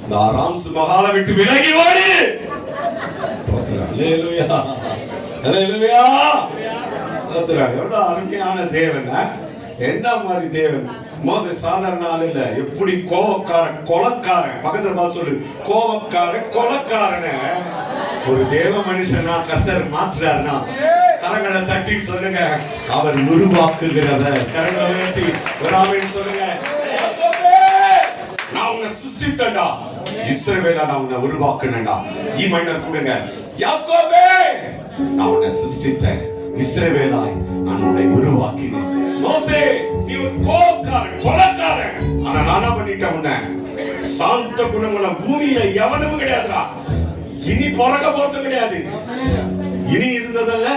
இந்த ஆராம்ஸ் மகாலை விட்டு விலகி ஓடி. அல்லேலூயா அல்லேலூயா. எவ்வளவு அருமையான தேவன், என்ன மாதிரி தேவன். மோசே சாதாரண ஆள் இல்ல, எப்படி கோபக்காரன் கொலைக்காரன். பக்கத்துல பார்த்து சொல்லு, கோபக்காரன் கொலைக்காரன ஒரு தேவ மனுஷனா கர்த்தர் மாற்றுறாருன்னா கரங்களை தட்டி சொல்லுங்க, அவர் உருவாக்குகிறவர். கரங்களை தட்டி ஒரு ஆமென் சொல்லுங்க. நான் உன்னை சிருஷ்டித்தேன்டா, இஸ்ரவேலா நான் உன்னை உருவாக்குனேன்டா. ஈ மைனர் கொடுங்க. யாக்கோபே, நான் உன்னை சிருஷ்டித்தேன், இஸ்ரவேலாய் நான் உன்னை உருவாக்கினேன். மோசே, நீ ஒரு கோபக்காரன் கொலைக்காரன், ஆனா நானா பண்ணிட்டேன் உன்னை சாந்த குணமுள்ள பூமியில எவனும் கிடையாதுடா. இனி பிறக்க போறது கிடையாது, இனி இருந்ததல்ல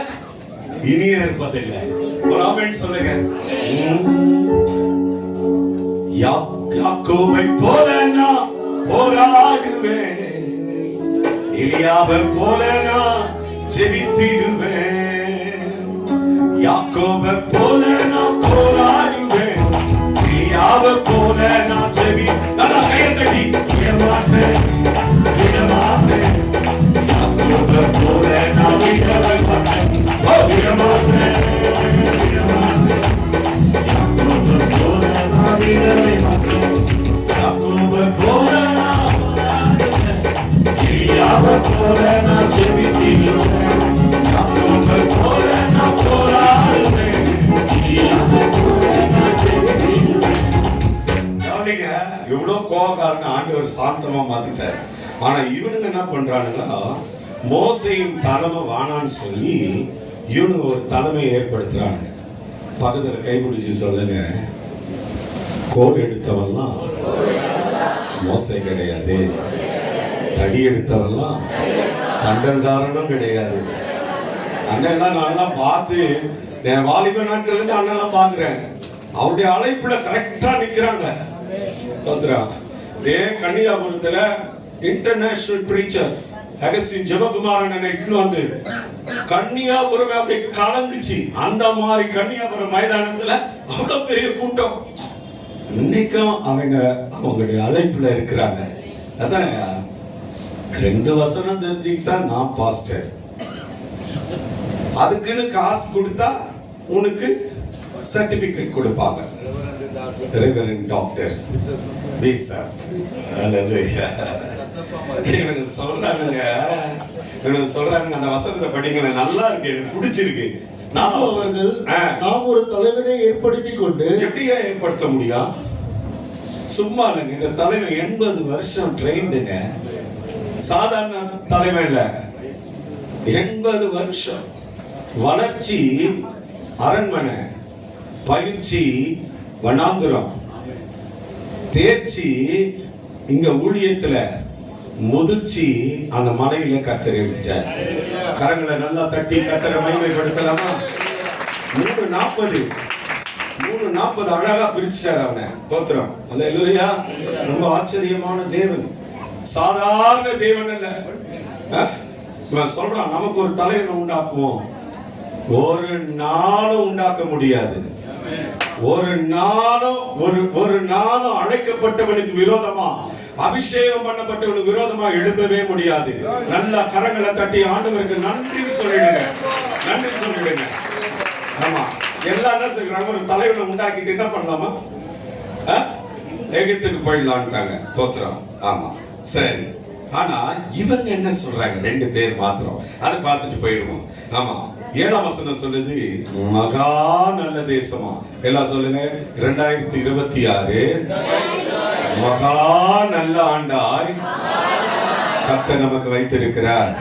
இனி இருப்பதில்லை. ஒரு ஆமென் சொல்லுங்க. யாக்கோபை போல நான் போராடுவேன், எலியாவை போல நான் ஜெபித்திடுவேன். யாக்கோபை போல நான் போராடுவேன், எலியாவை போல நான் ஜெபி. நல்லா கையை தட்டி விடமாட்டேன் விடமாட்டேன். யாக்கோபை போல நான் விடவே மாட்டேன், விடமாட்டேன் விடமாட்டேன். யாக்கோபை போல நான் விடவே மாட்டேன். யாக்கோபை போல நான் எலியாவை போல நான் ஜெபித்திடுவேன். யாக்கோபை போல நான் போராடுவேன், எலியாவை போல நான் ஜெபித்திடுவேன். கவனிங்க, எவ்வளவு கோபக்காரன் ஆண்டவர் சாந்தமா மாத்திட்டார். ஆனா இவனுங்க என்ன பண்றானுங்களா, மோசையின் தலைமை வானான்னு சொல்லி இவனுங்க ஒரு தலைமையை ஏற்படுத்துறானுங்க. பக்கத்துல கைப்பிடிச்சு சொல்லுங்க, கோல் எடுத்தவன்லாம் மோசை கிடையாது, தடி எடுத்தவன்லாம் தண்டன்காரனும் கிடையாது. அண்ணெல்லாம் நான்லாம் பார்த்து என் வாலிப நாட்கள் இருந்து அண்ணெல்லாம் பாக்குறேன், அவருடைய அழைப்புல கரெக்டா நிக்கிறாங்க. கன்னியாகுமரத்துல இன்டர்நேஷனல் பிரீச்சர் அகஸ்டின் ஜெபகுமாரன் இட்டுன்னு வந்து கன்னியாகுமரம் அப்படி கலங்குச்சு. அந்த மாதிரி கன்னியாகுமரம் மைதானத்துல அவ்வளவு பெரிய கூட்டம். இன்னைக்கும் அவங்களுடைய அழைப்புல இருக்கிறாங்க. அதான் 2 வசனம் தெரிஞ்சுக்கிட்டா நான் பாஸ்டர், அதுக்குன்னு காசு கொடுத்தா உனக்கு சர்டிபிகேட் கொடுப்பாங்க, ரெவரண்ட் டாக்டர் விசா. சொல்றாங்க அந்த வசனத்தை படிங்க, நல்லா இருக்கு, எனக்கு பிடிச்சிருக்கு. நாம் ஒரு தலைவனை ஏற்படுத்தி கொண்டு எப்படியா ஏற்படுத்த முடியும்? சும்மா இல்லைங்க, இந்த தலைமை 80 வருஷம் ட்ரெயின்டுங்க, சாதாரண தலைமை இல்ல. 80 வருஷம் வளர்ச்சி, அரண்மனை, பயிற்சி, வனாந்துரம், தேர்ச்சி, இங்க ஊழியத்துல முதிர்ச்சி, அந்த மலையில கர்த்தர் எடுத்துட்டார். கரங்களை நல்லா தட்டி கர்த்தரை மகிமைப்படுத்தலாமா? 340 அழகா பிரிச்சுட்டார் அவனை. தோத்திரம் அல்லேலூயா. ரொம்ப ஆச்சரியமான தேவன், சாதாரண தேவன் அல்ல. சொல்றான், நமக்கு ஒரு தலைவனை உண்டாக்குவோம், ஒரு நாளும் உண்டாக்க முடியாது. ஒரு நாளும் ஒரு நாளும் அழைக்கப்பட்டவனுக்கு விரோதமா, அபிஷேகம் பண்ணப்பட்டவனுக்கு விரோதமா எழும்பவே முடியாது. நல்ல கரங்களை தட்டி ஆண்டவருக்கு நன்றி சொல்லிடுங்க, நன்றி சொல்லிடுங்க. ஆமா, எல்லாம் என்ன சொல்றாங்க, ஒரு தலைவனை உண்டாக்கிட்டு என்ன பண்ணலாமா, எகிப்துக்கு போயிடலான்ட்டாங்க. தோத்திரம். ஆமா, சரி. ஆனா இவங்க என்ன சொல்றாங்க, 2 பேர் மாத்திரம், அதை பார்த்துட்டு போயிடுவோம். ஆமா, 7ஆம் வசனம் சொல்லுது, மகா நல்ல தேசமா. எல்லாம் சொல்லுங்க, 2026 மகா நல்ல ஆண்டாய் கர்த்தர் நமக்கு வைத்திருக்கிறார்.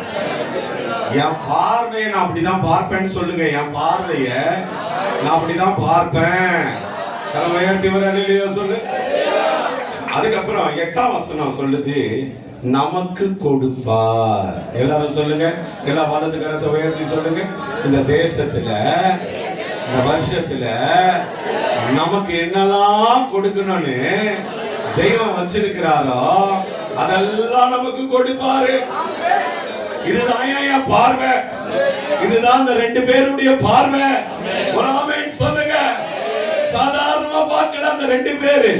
என் பார்வையை நான் அப்படிதான் பார்ப்பேன்னு சொல்லுங்க. என் பார்வைய நான் அப்படிதான் பார்ப்பேன். உயர்த்தி வர சொல்லு. அதுக்கப்புறம் 8ஆம் வசனம் சொல்லுது, நமக்கு கொடுப்பார். எல்லாரும் சொல்லுங்க, எல்லாம் வலது கரத்தை உயர்த்தி சொல்லுங்க. இந்த தேசத்துல, இந்த வருஷத்துல நமக்கு என்னெல்லாம் கொடுக்கணும்னு தெய்வம் வச்சிருக்கிறாரோ அதெல்லாம் நமக்கு கொடுப்பாரு. இதுதான் என் பார்வை, இதுதான் இந்த 2 பேருடைய பார்வை. ஒரு ஆமென் சொல்லுங்க. சாதாரணமா பார்க்கல அந்த 2 பேரு.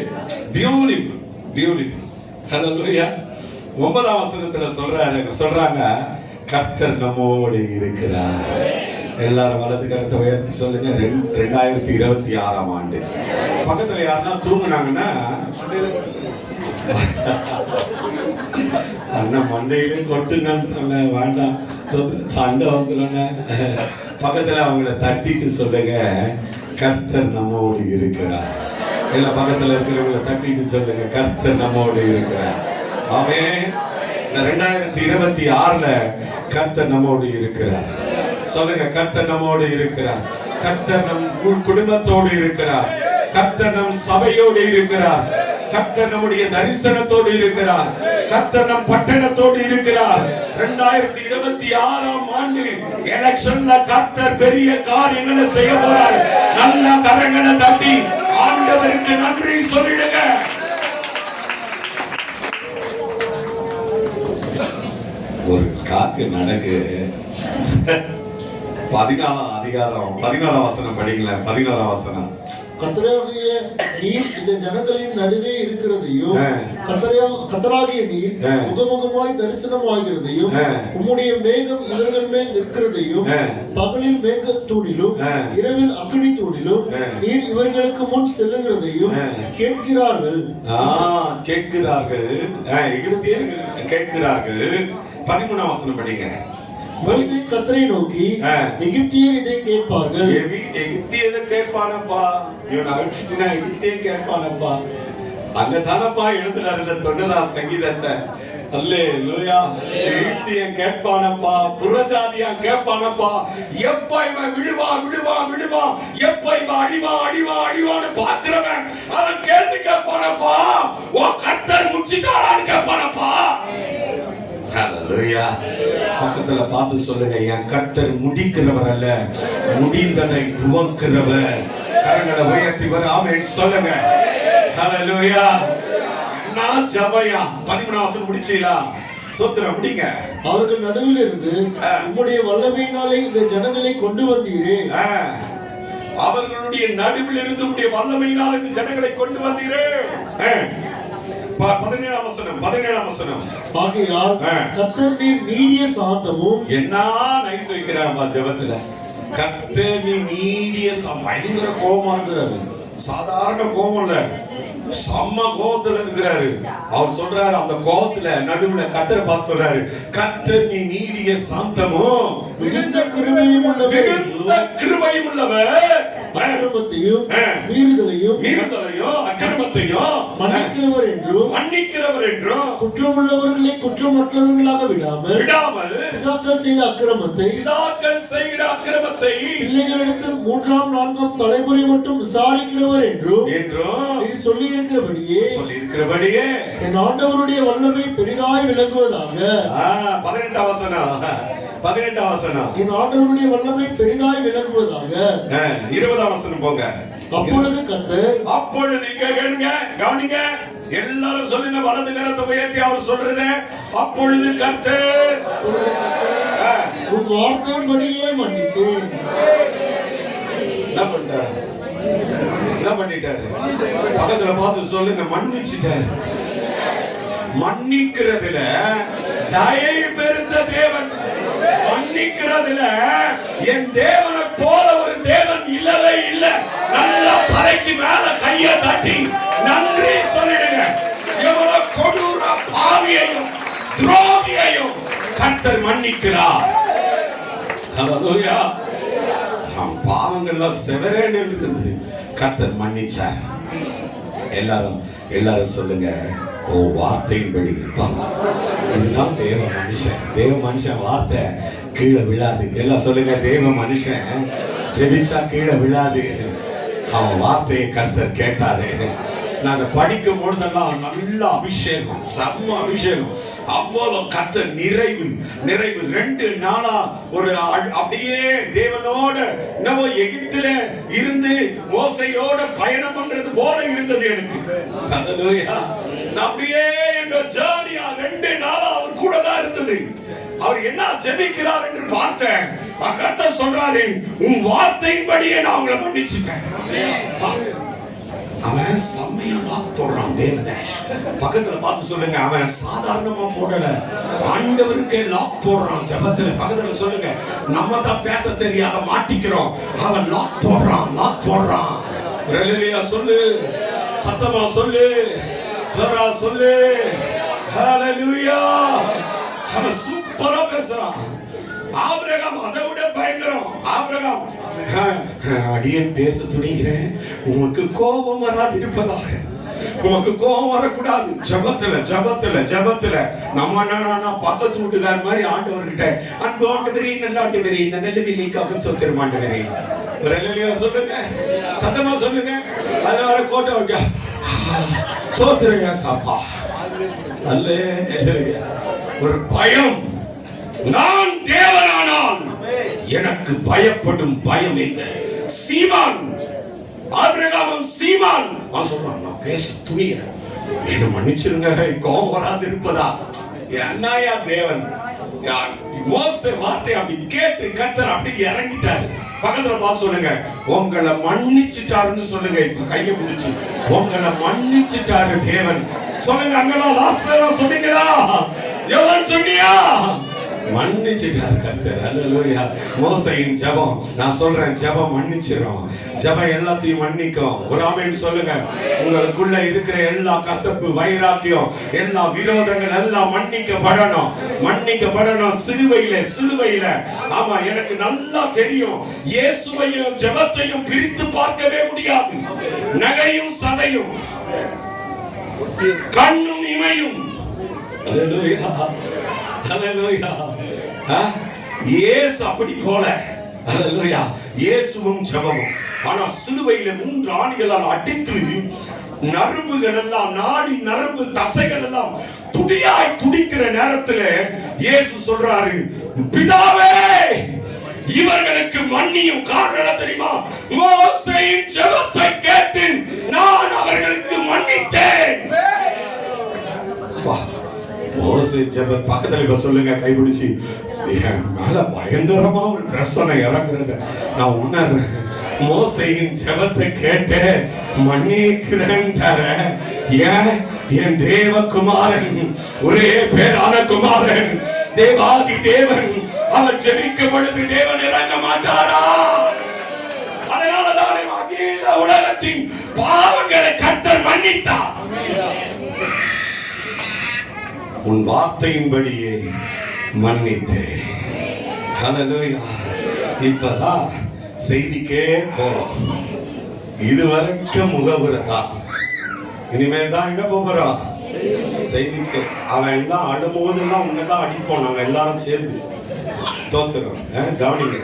Beautiful, beautiful. ஹல்லேலூயா. 9ஆம் வசனத்துல சொல்றாங்க, கர்த்தர் நம்மோடு இருக்கிறார். எல்லாரும் வலது கரத்தை உயர்த்தி சொல்லுங்க. 2026ஆம் ஆண்டு. பக்கத்துல யாருன்னா தூங்குனாங்கன்னா அண்ணா மண்டையிலே கொட்டுங்கன்னு வேண்டாம், சண்டை வந்துடும்னு பக்கத்துல அவங்கள தட்டிட்டு சொல்லுங்க, கர்த்தர் நம்மோடு இருக்கிறார். இல்ல பக்கத்துல இருக்கிறவங்கள தட்டிட்டு சொல்லுங்க, கர்த்தர் நம்மோடு இருக்கிறார். ஆமென். 2026ல கர்த்தர் நம்மோடு இருக்கிறார். சொல்லுங்க, கர்த்தர் நம்மோடு இருக்கிறார். கர்த்தர் நம் குடும்பத்தோடு இருக்கிறார். கர்த்தர் நம் சபையோடு இருக்கிறார். கர்த்தர் நம்முடைய தரிசனத்தோடு இருக்கிறார். கர்த்தர் நம் பட்டணத்தோடு இருக்கிறார். 2026ஆம் ஆண்டு எலெக்ஷன்ல கர்த்தர் பெரிய காரியங்களை செய்ய போறார். நல்ல கரங்களை தட்டி ஆண்டவருக்கு நன்றி சொல்லிடுங்க. ஒரு காக்கு நடக்கு. 14ஆம் அதிகாரம் 14ஆம் வசனம் படிங்களேன். 14ஆம் வசனம். கர்த்தராகிய நீர் இந்த ஜனங்களின் நடுவே இருக்கிறதையும், கர்த்தராகிய நீர் முகமுகமாய் தரிசனமாகிறதையும், உம்முடைய மேகம் இவர்கள் மேல் நிற்கிறதையும், பகலில் மேகத்தூணிலும் இரவில் அக்கினி தூணிலும் நீர் இவர்களுக்கு முன் செல்லுகிறதையும் கேட்கிறார்கள். கேட்கிறார்கள், கேட்கிறார்கள். 13ஆம் வசனம் படிங்க. மோசே கர்த்தரை நோக்கி, எகிப்தியர் இதை கேட்பார்கள். எகிப்தியர் கேட்பானப்பா, இவன் அழைச்சிட்டுனா எகிப்தியன் கேட்பானப்பா. அங்கதானப்பா எழுதுறாரு 90ஆம் சங்கீதத்தை. அல்லேலூயா. எகிப்தியன் கேட்பானப்பா, புறஜாதியான் கேட்பானப்பா. எப்ப இவன் விடுவா, எப்ப இவன் அடிவான்னு பாக்குறவன் அவன் கேள்வி கேட்பானப்பா. ஓ கர்த்தர் முடிச்சிட்டாரான்னு கேட்பானப்பா. ஹல்லேலூயா. பக்கத்துல பார்த்து சொல்லுங்க, என் கர்த்தர் முடிக்கிறவர் அல்ல, முடிந்ததை துவக்கிறவர். கரங்களை உயர்த்தி வர ஆமென் சொல்லுங்க. ஹல்லேலூயா. என்ன ஜெபயா. 13ஆம் வசனம் முடிச்சீங்களா? தோத்திரம் முடிங்க. அவர்கள் நடுவில் இருந்து உம்முடைய வல்லமையினாலே இந்த ஜனங்களை கொண்டு வந்தீரே. அவர்களுடைய நடுவில் இருந்து உம்முடைய வல்லமையினாலே இந்த ஜனங்களை கொண்டு வந்தீரே. 17ஆம் வசனம். ஆகையால் கர்த்தர் நீர் நீடிய சாந்தமும். என்ன நைஸ் வைக்கிறாருமா ஜெபத்துல. கர்த்தர் நீர் நீடிய பயங்கர கோபமா இருக்கிறாரு. சாதாரண கோபம் இல்ல, செம்ம கோபத்துல இருக்கிறாரு. அவர் சொல்றாரு, அந்த கோபத்துல நடுவுல கர்த்தரை பார்த்து சொல்றாரு, கர்த்தர் நீ நீடிய சாந்தமும் மிகுந்த கிருபையும் உள்ளவர், அக்கிரமத்தையும் மீறுதலையும் அக்கிரமத்தையும் மன்னிக்கிறவர் என்றும் குற்றமுள்ளவர்களை குற்றமற்றவர்களாக விடாமல் பிதாக்கள் செய்கிற அக்கிரமத்தை பிள்ளைகளிடத்தில் 3ஆம் 4ஆம் தலைமுறை மட்டும் விசாரிக்கிறவர் என்றும் நீ சொல்லி இருக்கிறபடியே என் ஆண்டவருடைய வல்லமை பெரிதாய் விளங்குவதாக. 18ஆம் வசனம். என் ஆண்டவருடைய வல்லமை பெரிதாய் விளங்குவதாக. 20ஆம் வசனம் போங்க. அப்பொழுது கர்த்தர், அப்பொழுது இங்க கேளுங்க, கவனிங்க, எல்லாரும் சொல்லுங்க, வலது கரத்தை உயர்த்தி அவர் சொல்றது. அப்பொழுது கர்த்தர் உன் வார்த்தையின்படியே மன்னித்தேன். என்ன பண்ணிட்டாரு? பக்கத்துல பார்த்து சொல்லுங்க, மன்னிச்சிட்டாரு. மன்னிக்கிறதுல தயை பெருத்த தேவன். மன்னிக்கிறதுல என் தேவனை போல ஒரு தேவன் இல்லவே இல்லை. நல்லா தலைக்கு மேல கைய தட்டி நன்றி சொல்லிடுங்க. எவ்வளவு கொடூர பாவியையும் துரோகியையும் கர்த்தர் மன்னிக்கிறார். ஹல்லேலூயா. பாவங்கள்லாம் செவரேன்னு இருந்தது, கர்த்தர் மன்னிச்சார். எல்லாரும் சொல்லுங்க, ஓ வார்த்தையின்படி இருப்பான். இதுதான் தேவ மனுஷன். தேவ மனுஷன் வார்த்தை கீழே விழாது. எல்லாம் சொல்லுங்க, தேவ மனுஷன் ஜெபிச்சா கீழே விழாது. அவன் வார்த்தையை கர்த்தர் கேட்டாரு. நான் அதை படிக்கும் பொழுதெல்லாம் நல்ல அபிஷேகம், செம்ம அபிஷேகம். அவ்வளவு கர்த்தர் நிறைவு. 2 நாளா ஒரு அப்படியே தேவனோட நம்ம எகிப்தில இருந்து மோசையோட பயணம் பண்றது போல இருந்தது எனக்கு. ஹல்லேலூயா. நான் அப்படியே என்ற ஜாலியா 2 நாளா அவர் கூட தான் இருந்தது. அவர் என்ன ஜெபிக்கிறார் என்று பார்த்தேன். கர்த்தர் சொல்றாரு, உன் வார்த்தையின்படியே நான் உங்களை மன்னிச்சிட்டேன். அவன் செம்மையா லாக் போடுறான் தேவனை. பக்கத்துல பார்த்து சொல்லுங்க, அவன் சாதாரணமா போடல, ஆண்டவருக்கே லாக் போடுறான் ஜெபத்துல. பக்கத்துல சொல்லுங்க, நம்ம தான் பேச தெரியாத மாட்டிக்கிறோம், அவன் லாக் போடுறான். ஹல்லேலூயா சொல்லு, சத்தமா சொல்லு, ஜோரா சொல்லு. ஹல்லேலூயா. அவன் சூப்பரா பேசுறான். ஆபிரகாம் அதை விட பயங்கரம். ஆபிரகாம், அடியேன் பேச துணிகிறேன், உனக்கு கோபம் வராது இருப்பதாக. உனக்கு கோபம் வரக்கூடாது. ஜபத்துல நம்ம என்னன்னா பக்கத்து வீட்டுக்கார மாதிரி ஆண்டவர்கிட்ட அன்பு ஆண்டவரே, நல்ல ஆண்டவரே, இந்த நெல்லுவிலிக்காக சொத்திரம் ஆண்டவரே. சொல்லுங்க, சத்தமா சொல்லுங்க. அதுல வர கோட்டை சோத்திரங்க சாப்பா. ஒரு பயம். நான் தேவனானால் எனக்கு பயப்படும் பயம் இல்லை. சீமான், ஆபிரகாமும் சீமான் சொல்றான், நான் பேச துணிகிறேன், என்ன மன்னிச்சிருங்க, கோபம் வராது இருப்பதா. என்னையா தேவன். மோசே வார்த்தை அப்படி கேட்டு கர்த்தர் அப்படி இறங்கிட்டாரு. பக்கத்துல பார்த்து சொல்லுங்க, உங்களை மன்னிச்சிட்டாருன்னு சொல்லுங்க. இப்ப கையை பிடிச்சு, உங்களை மன்னிச்சிட்டாரு தேவன் சொல்லுங்க. அங்கெல்லாம் லாஸ்ட்ல சொன்னீங்களா? எவன் சொன்னியா? மன்னிச்சிட்டாரு கர்த்தர். ஹல்லேலூயா. மோசேயின் ஜெபம், நான் சொல்றேன், ஜெபம் மன்னிச்சிரும். ஜெபம் எல்லாத்தையும் மன்னிக்கும். ஒரு ஆமென் சொல்லுங்க. உங்களுக்குள்ள இருக்கிற எல்லா கசப்பு, வைராக்கியம், எல்லா விரோதங்கள் எல்லாம் மன்னிக்கப்படணும். சிலுவையில. ஆமா, எனக்கு நல்லா தெரியும், இயேசுவையும் ஜெபத்தையும் பிரித்து பார்க்கவே முடியாது. நகையும் சதையும், கண்ணும் இமையும். ஹல்லேலூயா. ஹல்லேலூயா. இயேசு அப்படி போல. ஹல்லேலூயா. இயேசுவும் ஜெபமும். ஆனா சிலுவையில 3 ஆணிகளால் அடித்து நரம்புகள் எல்லாம், நாடி நரம்பு தசைகள் எல்லாம் துடியாய் துடிக்கிற நேரத்துல இயேசு சொல்றாரு, பிதாவே இவர்களுக்கு மன்னியும். காரணம் தெரியுமா? மோசேயின் ஜெபத்தை கேட்டு நான் அவர்களுக்கு மன்னித்தேன். மோசே ஜெப பக்கத்துல சொல்லுங்க, கைபிடிச்சு, மேல பயங்கரமா ஒரு பிரச்சனை இறங்குறத நான் உணர்றேன். மோசேயின் ஜெபத்தை கேட்டு மன்னிக்கிறேன். ஏன்? என் தேவகுமாரன், ஒரே பேரான குமாரன், தேவாதி தேவன், அவன் ஜெபிக்கும் பொழுது தேவன் இறங்க மாட்டாரா? அதனாலதான் அகில உலகத்தின் பாவங்களை கர்த்தர் மன்னித்தார். உன் வார்த்தையின்படியே மன்னித்தேன். ஹல்லேலூயா. இப்பதான் செய்திக்கே போறோம். இதுவரைக்கும் முகபுரதான். இனிமேல் தான் எங்க போறோம்? செய்திக்கு. அவன் எல்லாம் அழும்போதெல்லாம் உன்னதான் அடிப்போம் நாங்க எல்லாரும் சேர்ந்து. தோத்துறோம். கவனிங்க.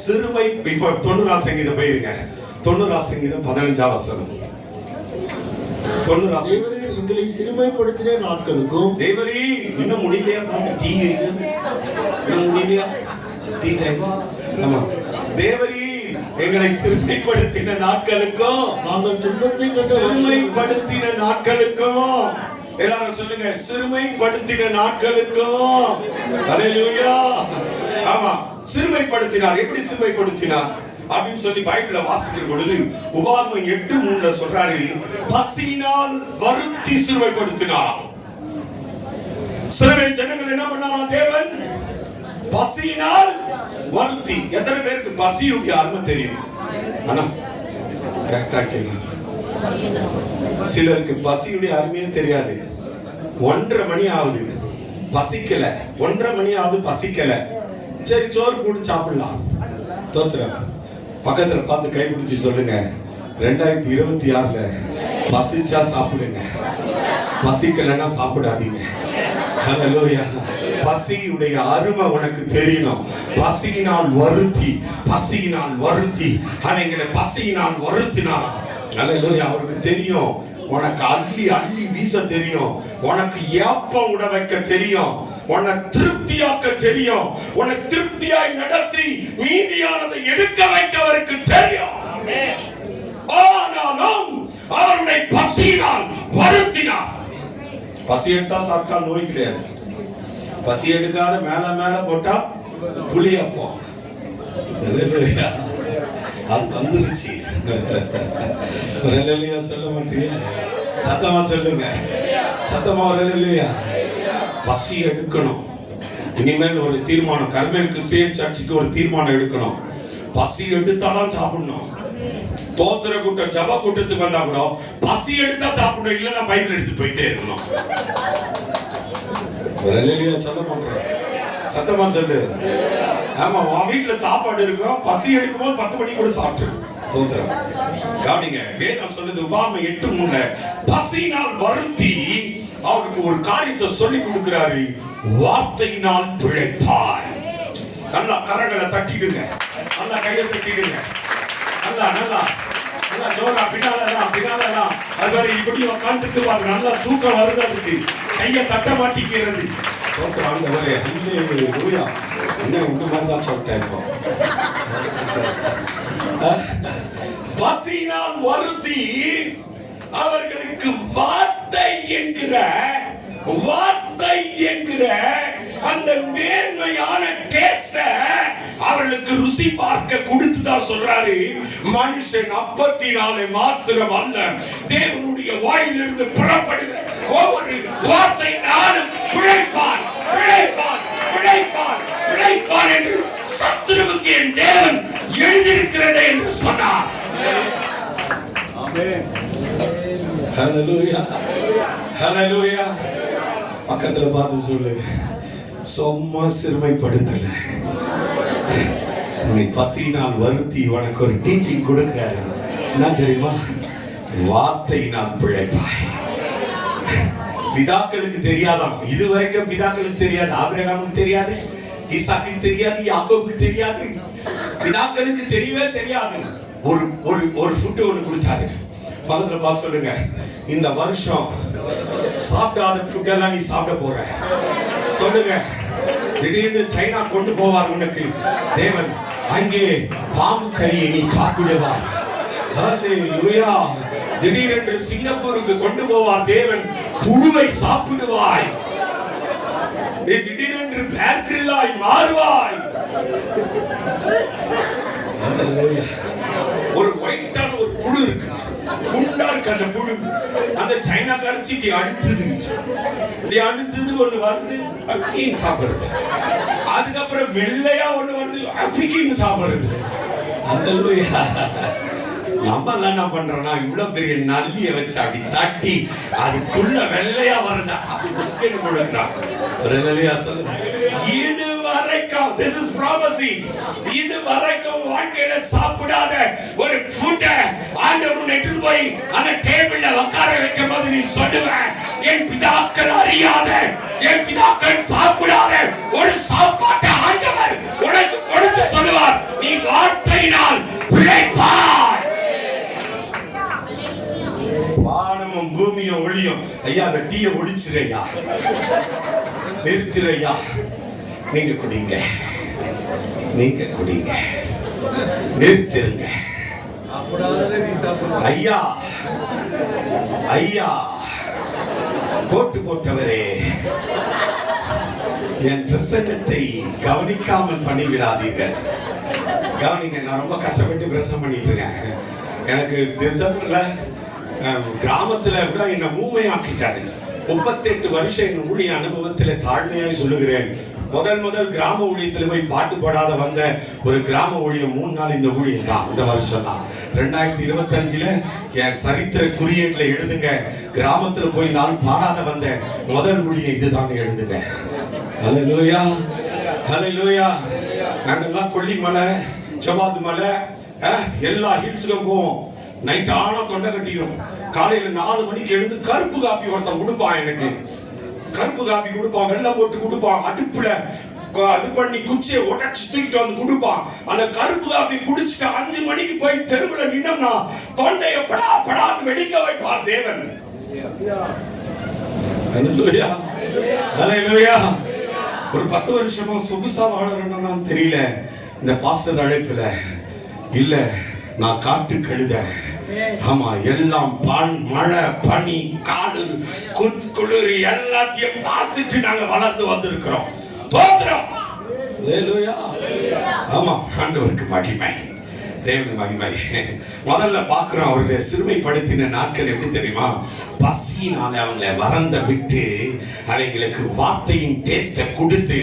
சிறுமை. இப்ப 90 சங்கீதம் போயிருங்க. 90 சங்கீதம் 15 வசனம். 90 எங்களை சிறுமைப்படுத்தின நாட்களுக்கும். தேவரே இன்னும் முடியலையா? டீ இன்னும் முடியலையா? Tea time. ஆமா. தேவரே எங்களை சிறுமைப்படுத்தின நாட்களுக்கும், நாங்கள் துன்பத்தை கண்டு சிறுமைப்படுத்தின நாட்களுக்கும். எல்லாரும் சொல்லுங்க, சிறுமைப்படுத்தின நாட்களுக்கும். ஹல்லேலூயா. ஆமா, சிறுமைப்படுத்தினார். எப்படி சிறுமைப்படுத்தினார்? அப்படின்னு சொல்லி பைபிள்ல வாசிக்கிற பொழுது உபாகமம் 8:3 சொல்றாரு, பசியினால் வருத்தி சிறுமைப்படுத்தினார். இஸ்ரவேல் ஜனங்கள் என்ன பண்ணாராம்? தேவன் பசியினால் வருத்தி. எத்தனை பேருக்கு பசியுடைய அருமை தெரியும்? ஆனா கரெக்டா கேளுங்க. சிலருக்கு பசியுடைய அருமையே தெரியாது. 1:30 மணி ஆகுது, பசிக்கல. 1:30 மணி ஆகுது, பசிக்கல. சரி, சோறு போட்டு சாப்பிடலாம். தோத்துறேன். பக்கத்துல பார்த்து கைப்பிடிச்சு சொல்லுங்க, 2026ல பசிச்சா சாப்பிடுங்க, பசிக்கலன்னா சாப்பிடாதீங்க. ஹல்லேலூயா. பசியுடைய அருமை உனக்கு தெரியணும். பசியினால் வருத்தி, பசியினால் வருத்தி அவங்களை பசியினால் வருத்தினார். ஹல்லேலூயா. அவருக்கு தெரியும் உனக்கு அள்ளி அள்ளி வீச தெரியும், உனக்கு ஏப்பம் உட வைக்க தெரியும், உன்னை திருப்தியாக்க தெரியும், உன்னை திருப்தியாய் நடத்தி மீதியானதை எடுக்க வைக்க அவருக்கு தெரியும். ஆனாலும் அவருடைய பசியினால் வருத்தினார். பசி எடுத்தா சாப்பிட்டா நோய் கிடையாது. பசி எடுக்காத மேல மேல போட்டா புளியப்பம். அது வந்துருச்சு. சொல்ல மாட்டீங்க? சத்தமா சொல்லுங்க, சத்தமா. பசி எடுக்கணும். இனிமேல் ஒரு தீர்மானம், கர்மேல் கிறிஸ்டியன் சர்ச்சுக்கு ஒரு தீர்மானம் எடுக்கணும். பசி எடுத்தாதான் சாப்பிடணும். தோத்திர கூட்டம் ஜப கூட்டத்துக்கு வந்தா கூட பசி எடுத்தா சாப்பிடணும், இல்லைன்னா பைபிள் எடுத்து போயிட்டே இருக்கணும். சொல்ல மாட்டேன், சத்தமா சொல்லு. ஆமா, உன் வீட்டுல சாப்பாடு இருக்கும், பசி எடுக்கும் போது 10 மணி கூட சாப்பிட்டு தோத்திரம். கவனிங்க, வேதம் சொல்லுது உபாகமம் 8:3 பசியினால் வருத்தி அவருக்கு ஒரு காரியத்தை சொல்லி கொடுக்கிறாரு. வார்த்தையினால் பிழைப்பாய். நல்லா கரங்களை தட்டிடுங்க, நல்லா கையை தட்டிடுங்க, நல்லா நல்லா நல்லா ஜோரா. பின்னாலதான் அது மாதிரி இப்படி உட்காந்துட்டு பாருங்க, நல்லா தூக்கம் வருது, அதுக்கு கையை தட்ட மாட்டிக்கிறது. பசியினால் வருத்தி அவர்களுக்கு வார்த்தை என்கிற அந்த மேன்மையான டேஸ்ட அவர்களுக்கு ருசி பார்க்க கொடுத்துதான் சொல்றாரு. மனுஷன் அப்பத்தினாலே மாத்திரம் அல்ல, தேவனுடைய வாயிலிருந்து புறப்படுகிற ஒவ்வொரு வார்த்தையினாலும் பிழைப்பான் பிழைப்பான் பிழைப்பான் பிழைப்பான் என்று சத்துருவுக்கு என் தேவன் எழுதியிருக்கிறது என்று சொன்னார். ஹல்லேலூயா, ஹல்லேலூயா. பக்கத்துல பார்த்து சொல்லு, சும்மா சிறுமைப்படுத்தல, உன்னை பசியினால் வருத்தி உனக்கு ஒரு டீச்சிங் கொடுக்கிறாரு. என்ன தெரியுமா? வார்த்தையினால் பிழைப்பாய். பிதாக்களுக்கு தெரியாதான், இதுவரைக்கும் பிதாக்களுக்கு தெரியாது. ஆபிரகாமுக்கு தெரியாது, ஈசாக்குக்கு தெரியாது, யாக்கோபுக்கு தெரியாது, பிதாக்களுக்கு தெரியவே தெரியாது. ஒரு ஃபுட் ஒன்று கொடுத்தாரு. பக்கத்துல பார்த்து சொல்லுங்க, இந்த வருஷம் சாப்பிடாத ஃபுட் எல்லாம் நீ சாப்பிட போற. சொல்லுங்க, திடீர்னு சைனா கொண்டு போவார் உனக்கு தேவன், அங்கே பாம்பு கறியை நீ சாப்பிடுவார். ஹல்லேலூயா. திடீரென்று சிங்கப்பூருக்கு கொண்டு போவார் தேவன், புழுவை சாப்பிடுவாய். திடீரென்று பேர்கிரில்லாய் மாறுவாய். ஒரு ஒயிட்டான ஒரு புழு இருக்கு, குண்டா இருக்கு அந்த புழு. அந்த சைனா கரைச்சி இப்படி அடுத்தது ஒண்ணு வருது, அப்பின்னு சாப்பிடுறது. அதுக்கப்புறம் வெள்ளையா ஒண்ணு வருது, அப்பின்னு சாப்பிடுறது. ஹல்லேலூயா. நம்ம என்ன பண்றோம்னா, இவ்வளவு பெரிய நல்லிய வச்சு அப்படி தட்டி அதுக்குள்ள வெள்ளையா வருதா அப்படி பிஸ்கட் கொடுக்குறான். இது வரைக்கும் this is prophecy. இது வரைக்கும் வாழ்க்கையில சாப்பிடாத ஒரு ஃபுட் ஆண்டவர் நெட்டு போய் அந்த டேபிள்ல உட்கார வைக்கும் போது நீ சொல்லுவ, என் பிதாக்கள் அறியாத, என் பிதாக்கள் சாப்பிடாத ஒரு சாப்பாட்டை ஆண்டவர் உனக்கு கொடுத்து சொல்லுவார், நீ வார்த்தையினால் பிழைப்பாய். வானமும் பூமியும் ஒளியும். ஐயா, அந்த டீயை ஒளிச்சிரையா, நிறுத்திரையா. நீங்க குடிங்க, நீங்க குடிங்க, நிறுத்திருங்க. ஐயா ஐயா, போட்டு போட்டவரே, என் பிரசங்கத்தை கவனிக்காமல் பண்ணிவிடாதீர்கள். கவனிங்க, நான் ரொம்ப கஷ்டப்பட்டு பிரசவம் பண்ணிட்டு இருக்கேன். எனக்கு டிசம்பர்ல கிராமத்துல விட என்ன ஊமையாக்கிட்டாரு. 38 வருஷம் என் ஊழிய அனுபவத்துல தாழ்மையாய் சொல்லுகிறேன், முதல் கிராம ஊழியத்துல போய் பாட்டு பாடாத வந்த ஒரு கிராம ஊழியம் 3 நாள் இந்த ஊழியம் தான். இந்த வருஷம் தான் 2025ல என் சரித்திர குறியீட்டுல எழுதுங்க, கிராமத்துல போய் நாள் பாடாத வந்த முதல் ஊழியம் இதுதான் எழுதுங்க. ஹல்லேலூயா, ஹல்லேலூயா. நாங்கெல்லாம் கொல்லிமலை, ஜவாது மலை, எல்லா ஹில்ஸ்க்கும் போவோம். நைட் ஆனா தொண்டை கட்டிடும். காலையில 4 மணிக்கு எழுந்து கருப்பு காப்பி ஒருத்தன் கொடுப்பான். எனக்கு கருப்பு காப்பி கொடுப்பான், வெள்ளம் போட்டு கொடுப்பான், அடுப்புல அது பண்ணி குச்சியை உடைச்சு தூக்கிட்டு வந்து கொடுப்பான். அந்த கருப்பு காப்பி குடிச்சிட்டு 5 மணிக்கு போய் தெருவுல நின்னோம்னா தொண்டையை படா படான்னு வெடிக்க வைப்பார் தேவன். ஹல்லேலூயா, ஹல்லேலூயா. ஒரு 10 வருஷமா சொகுசா வாழறேன்னு தெரியல. இந்த பாஸ்டர் அழைப்புல இல்ல, நான் காட்டு கழுத. ஆமா, எல்லாம் மழை, பனி, காடு, குளிர் எல்லாத்தையும் பார்த்துட்டு நாங்க வளர்ந்து வந்திருக்கிறோம். தோத்திரம். ஹல்லேலூயா. ஆமா, ஆண்டவருக்கு மகிமை, தேவனுக்கு மகிமை. முதல்ல பார்க்கிறோம் அவருடைய சிறுமைப்படுத்தின நாட்கள் எப்படி தெரியுமா? பசியினால அவங்களை வறந்த விட்டு அவங்களுக்கு வார்த்தையின் டேஸ்ட கொடுத்து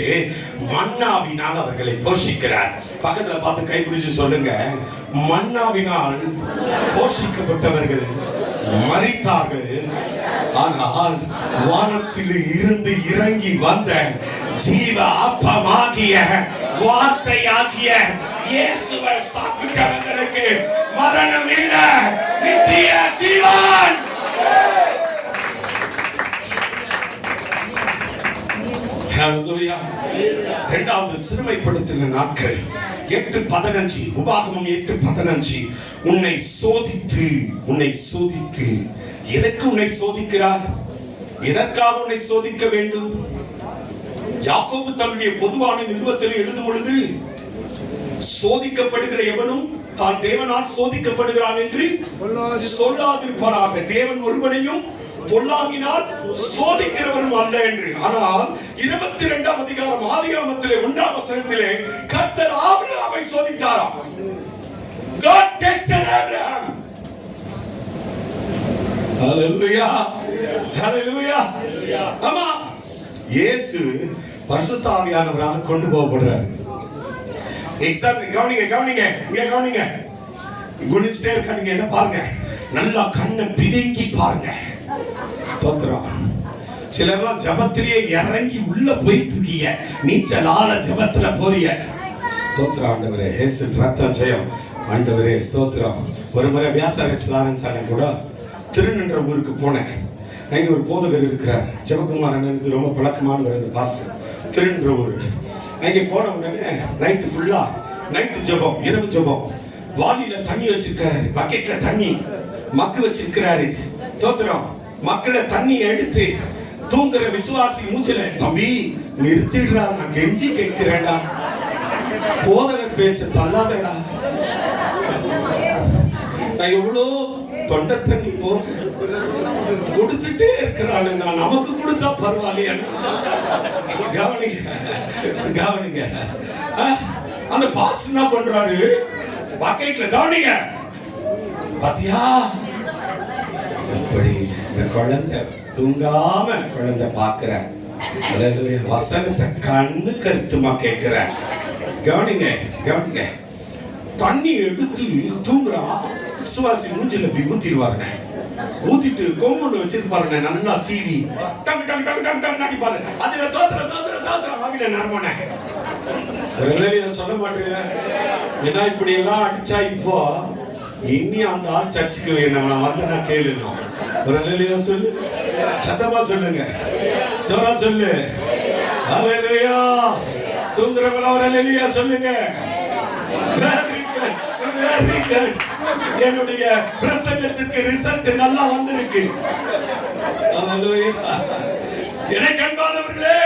மன்னாவினால் அவர்களை போஷிக்கிறார். பக்கத்துல பார்த்து கைப்பிடிச்சு சொல்லுங்க, மன்னாவினால் போஷிக்கப்பட்டவர்கள் மரித்தார்கள், ஆனால் வானத்தில் இருந்து இறங்கி வந்த ஜீவ அப்பமாகிய வார்த்தையாகிய இயேசுவை சாப்பிட்டவர்களுக்கு மரணம் இல்லை, நித்திய ஜீவன். ஹல்லேலூயா. இரண்டாவது சிறுமைப்படுத்தின நாட்கள் 8:15, உபாகமம் 8:15. உன்னை சோதித்து எதற்கு உன்னை சோதிக்கிறார்? எதற்காக உன்னை சோதிக்க வேண்டும்? யாக்கோபு தன்னுடைய பொதுவான நிருபத்தில் எழுதும் பொழுது, சோதிக்கப்படுகிற எவனும் தான் தேவனால் சோதிக்கப்படுகிறான் என்று சொல்லாதிருப்பாராக. தேவன் ஒருவனையும் பொல்லாங்கினால் சோதிக்கிறவரும் அல்ல என்று. ஆனால் 22ஆம் அதிகாரம் ஆதியாகமத்திலே 1ஆம் வசனத்திலே கர்த்தர் ஆபிரகாமை சோதித்தாராம். God tested Abraham. Hallelujah, hallelujah. ஆமா, இயேசு பரிசுத்த ஆவியானவரால கொண்டு போகப்படுறார். எக்ஸாம் கவனிங்க, இங்க கவனிங்க. குனிச்சிட்டே இருக்காதீங்க, என்ன பாருங்க, நல்லா கண்ணை பிதுங்கி பாருங்க. தோத்திரம். சிலர்லாம் ஜபத்திலேயே இறங்கி உள்ள போயிட்டு இருக்கீங்க, நீச்சலால ஜபத்துல போறீங்க. தோத்திரம் ஆண்டவரே, இயேசு ரத்தம் ஜெயம். ஆண்டவரே ஸ்தோத்திரம். ஒரு முறை வியாசரஸ் லாரன்ஸ் அண்ணன் கூட திருநின்ற ஊருக்கு போனேன். அங்கே ஒரு போதகர் இருக்கிறார், ஜெபகுமார் அண்ணனுக்கு ரொம்ப பழக்கமானவர் அந்த பாஸ்டர். திருநின்ற ஊர். அங்கே போன உடனே நைட்டு ஃபுல்லா நைட்டு ஜெபம், இரவு ஜெபம். வாளியில தண்ணி வச்சிருக்காரு, பக்கெட்ல தண்ணி, மக்கு வச்சிருக்கிறாரு. தோத்திரம். மக்களை தண்ணி எடுத்து தூங்குற விசுவாசி மூஞ்சில, தம்பி நிறுத்திடுறா, நான் கெஞ்சி கேட்கிறேன்டா, போதகர் பேச்ச தள்ளாதடா. நான் எவ்வளோ தொண்டை தண்ணி கொடுத்துட்டே இருக்கிறாள், நான் நமக்கு கொடுத்தா பரவாயில்லையா? கவனிங்க. அந்த பாஸ் என்ன பண்றாரு, பக்கெட்ல கவனிங்க, பாத்தியா இப்படி இந்த குழந்தை தூங்காம குழந்தை பாக்குற வசனத்தை கண்ணு கருத்துமா கேட்கிற. கவனிங்க. தண்ணி எடுத்து தூங்குறா, விசுவாசி மூஞ்சில இப்படி ஊத்திடுவாருங்க. ஊத்திட்டு கொம்புல வச்சிருப்பாருங்க, நல்லா சீவி டங்கு டங்கு டங்கு டங்கு டங்கு அடிப்பாரு. அதுல தோத்துற ஆவில நரமோனே சொல்ல மாட்டேங்க. ஏன்னா இப்படி எல்லாம் அடிச்சா இப்போ இனி அந்த ஆள் சர்ச்சுக்கு வேணும் வந்து நான் கேளுணும். ஒரு அல்லேலூயா சொல்லு, சத்தமா சொல்லுங்க, ஜோரா சொல்லு. அல்லேலூயா. தூங்குறவங்கள ஒரு அல்லேலூயா சொல்லுங்க. Very good. என்னுடைய பிரசங்கத்துக்கு ரிசல்ட் நல்லா வந்திருக்கு. அல்லேலூயா. எனக்கு அன்பானவர்களே,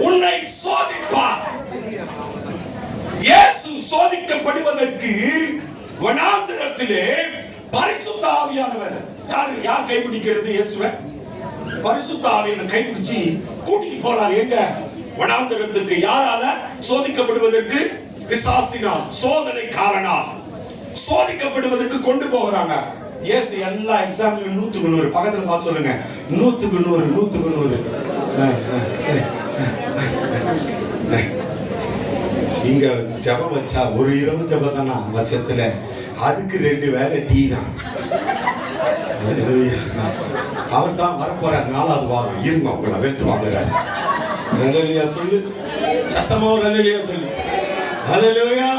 உன்னை சோதிப்பார். இயேசு சோதிக்கப்படுவதற்கு வனாந்திரத்திலே பரிசுத்த ஆவியானவர், யார் கைப்பிடிக்கிறது இயேசுவை? பரிசுத்த ஆவியானவர் கைப்பிடிச்சு கூட்டிட்டு போறார். எங்க? வனாந்திரத்துக்கு. யாரால சோதிக்கப்படுவதற்கு? பிசாசினால், சோதனைக்காரனால் சோதிக்கப்படுவதற்கு கொண்டு போகிறாங்க. இயேசு எல்லா எக்ஸாம்லயும் 100க்கு 100. பக்கத்துல பார்த்து சொல்லுங்க, 100க்கு 100, 100க்கு 100. இங்க ஜபம் வச்சா ஒரு இரவு ஜபம் தானா வருஷத்துல, அதுக்கு 2 வேளை டீ தான். அவர் தான் வரப்போற 4வது வாரம் இருங்க உங்களை வெறுத்து வாங்குறாரு. ஹல்லேலூயா சொல்லு, சத்தமா ஒரு ஹல்லேலூயா சொல்லு. ஹல்லேலூயா.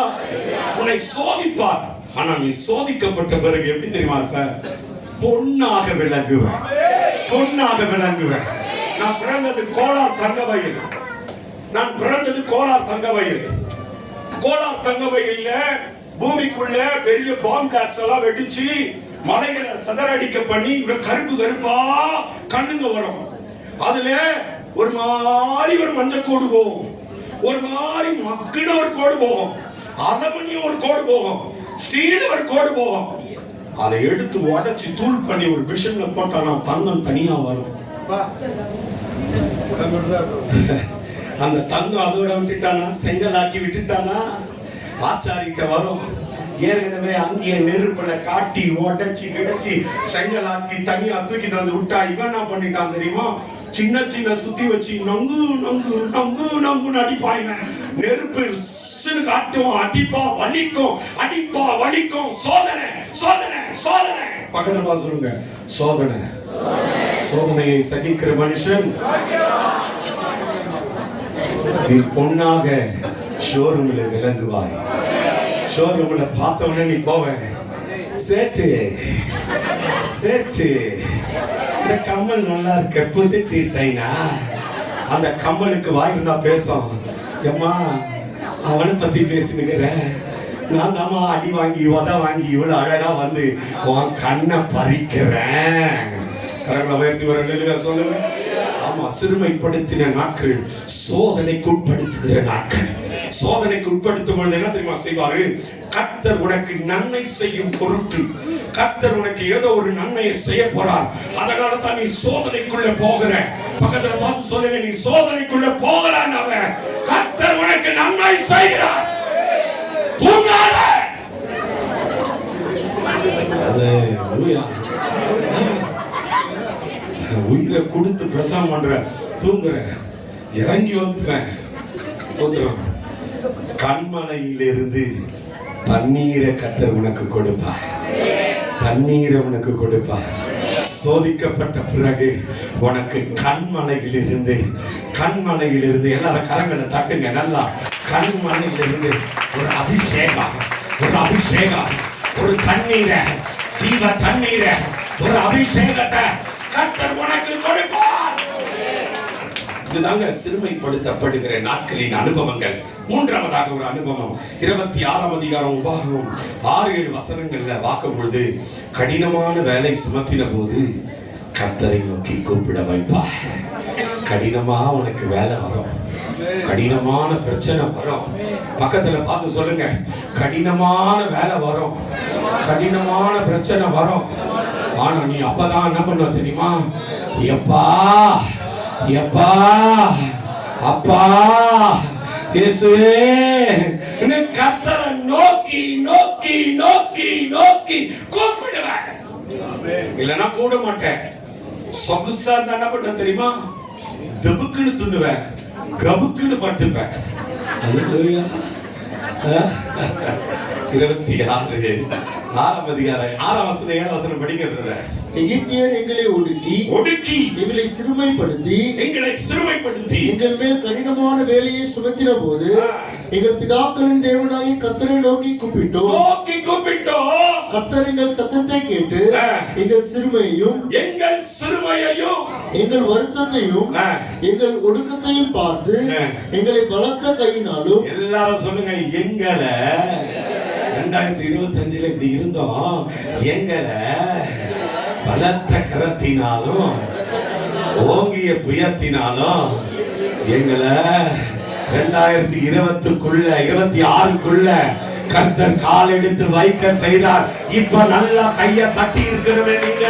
உன்னை சோதிப்பார், ஆனா நீ சோதிக்கப்பட்ட பிறகு எப்படி தெரியுமா இருப்ப? பொன்னாக விளங்குவேன், பொன்னாக விளங்குவேன். நான் பிறந்தது கோலார் தங்க வயல், நான் பிறந்தது கோலார் தங்க வயல். கோலார் தங்க வயல்ல பூமிக்குள்ள பெரிய பாம்பு பிளாஸ்ட் எல்லாம் வெடிச்சு மலைகளை சதறடிக்க பண்ணி கருப்பு கருப்பா கண்ணுங்க வரும். அதுல ஒரு மாதிரி ஒரு மஞ்சள் கோடு போகும், ஒரு மாதிரி மக்குன்னு ஒரு கோடு போகும், அலுமினியம் ஒரு கோடு போகும், ஸ்டீல் ஒரு கோடு போகும். அதை எடுத்து உடைச்சு தூள் பண்ணி ஒரு மிஷின்ல போட்டானா தங்கம் தனியா வரும். அந்த தங்கம் அதோட விட்டுட்டானா, செங்கலாக்கி விட்டுட்டானா ஆச்சாரிட்ட வரும். ஏற்கனவே அங்கேயே நெருப்புல காட்டி உடைச்சி கிடைச்சி செங்கலாக்கி தனியா தூக்கிட்டு வந்து விட்டா இவன் என்ன பண்ணிட்டான் தெரியுமா? சின்ன சின்ன சுத்தி வச்சு நங்கு நங்கு நங்கு நங்குன்னு அடிப்பாங்க. நெருப்பு காட்டும், அடிப்பா வலிக்கும், அடிப்பா வலிக்கும். சோதனை சோதனை சோதனை. பக்கத்துல பார்த்து சொல்லுங்க, சோதனை. சோதனையை சகிக்கிற மனுஷன் நீ பொன்னாக ஷோரூம்ல விளங்குவாய். ஷோரூம்ல பார்த்தவனே நீ போவ, சேட்டு சேட்டு இந்த கம்மல் நல்லா இருக்க, புது டிசைனா. அந்த கம்மலுக்கு வாய் இருந்தா பேசும். எம்மா அவனை பத்தி பேசினுக்கிற, நான் தாமா அடி வாங்கி உத வாங்கி இவ்வளவு அழகா வந்து உன் கண்ணை பறிக்கிறேன். சொல்லுங்க. ஆமா, சிறுமைப்படுத்தின நாட்கள் சோதனைக்கு உட்படுத்துகிற நாட்கள். சோதனைக்கு உட்படுத்தும் பொழுது என்ன தெரியுமா செய்வாரு? கர்த்தர் உனக்கு நன்மை செய்யும் பொருட்டு கர்த்தர் உனக்கு ஏதோ ஒரு நன்மையை செய்ய போறார். அதனால தான் நீ சோதனைக்குள்ள போகிற. பக்கத்துல பார்த்து சொல்லுங்க, நீ சோதனைக்குள்ள போகிறான். அவன் கர்த்தர் உனக்கு நன்மை செய்கிறார். தூங்காத. அல்லேலூயா. உயிரை கொடுத்து பிரசவம் பண்ற, தூங்குற, இறங்கி வந்துட்டேன். கண்மலையிலிருந்து தண்ணீரை கர்த்தர் உனக்கு கொடுப்பார், தண்ணீரை உனக்கு கொடுப்பார். சோதிக்கப்பட்ட பிறகு உனக்கு கண்மலையிலிருந்து, கண்மலையிலிருந்து எல்லாரும் கரங்களை தட்டுங்க நல்லா. கண்மலையிலிருந்து ஒரு அபிஷேகம், ஒரு அபிஷேகம், ஒரு தண்ணீரை, ஜீவ தண்ணீரை, ஒரு அபிஷேகத்தை கர்த்தர் உனக்கு கொடுப்பார். இதுதாங்க சிறுமைப்படுத்தப்படுகிற நாட்களின் அனுபவங்கள். மூன்றாவதாக ஒரு அனுபவம் 26ஆம் அதிகாரம் உபாகமம் 6-7 வசனங்கள்ல பார்க்கும் பொழுது, கடினமான வேலை சுமத்தின போது கர்த்தரை நோக்கி கூப்பிட வைப்பார். கடினமா உனக்கு வேலை வரும், கடினமான பிரச்சனை வரும். பக்கத்துல பார்த்து சொல்லுங்க, கடினமான வேலை வரும், கடினமான பிரச்சனை வரும். ஆனா நீ அப்பதான் என்ன பண்ணுவ தெரியுமா? எப்பா எப்பா அப்பா இயேசுவே, கர்த்தரை நோக்கி நோக்கி நோக்கி நோக்கி கூப்பிடுவேன். இல்லைன்னா கூட மாட்டேன். சொகுசா என்ன பண்ண தெரியுமா? தபுக்குன்னு துண்ணுவேன், கபுக்குன்னு பட்டுப்பேன். 26ஆம் அதிகாரம் 6ஆம் வசனம் 7ஆம் வசனம் படிக்கிறது. எகிப்தியர் எங்களை ஒடுக்கி எங்களை சிறுமைப்படுத்தி எங்கள் மேல் கடினமான வேலையை சுமத்தின போது எங்கள் பிதாக்களின் தேவனாகிய கர்த்தரை நோக்கி கூப்பிட்டோம். கர்த்தர் எங்கள் சத்தத்தை கேட்டு எங்கள் சிறுமையையும் எங்கள் வருத்தத்தையும் எங்கள் ஒடுக்கத்தையும் பார்த்து எங்களை பலத்த கையினாலும். எல்லாரும் சொல்லுங்க, எங்களை 2025 இப்படி இருந்தோம், எங்களை பலத்த கரத்தினாலும் ஓங்கிய புயத்தினாலும் எங்களை 2026க்குள்ள கர்த்தர் கால் எடுத்து வைக்க செய்தார். இப்ப நல்லா கைய தட்டி இருக்கணுமே நீங்க.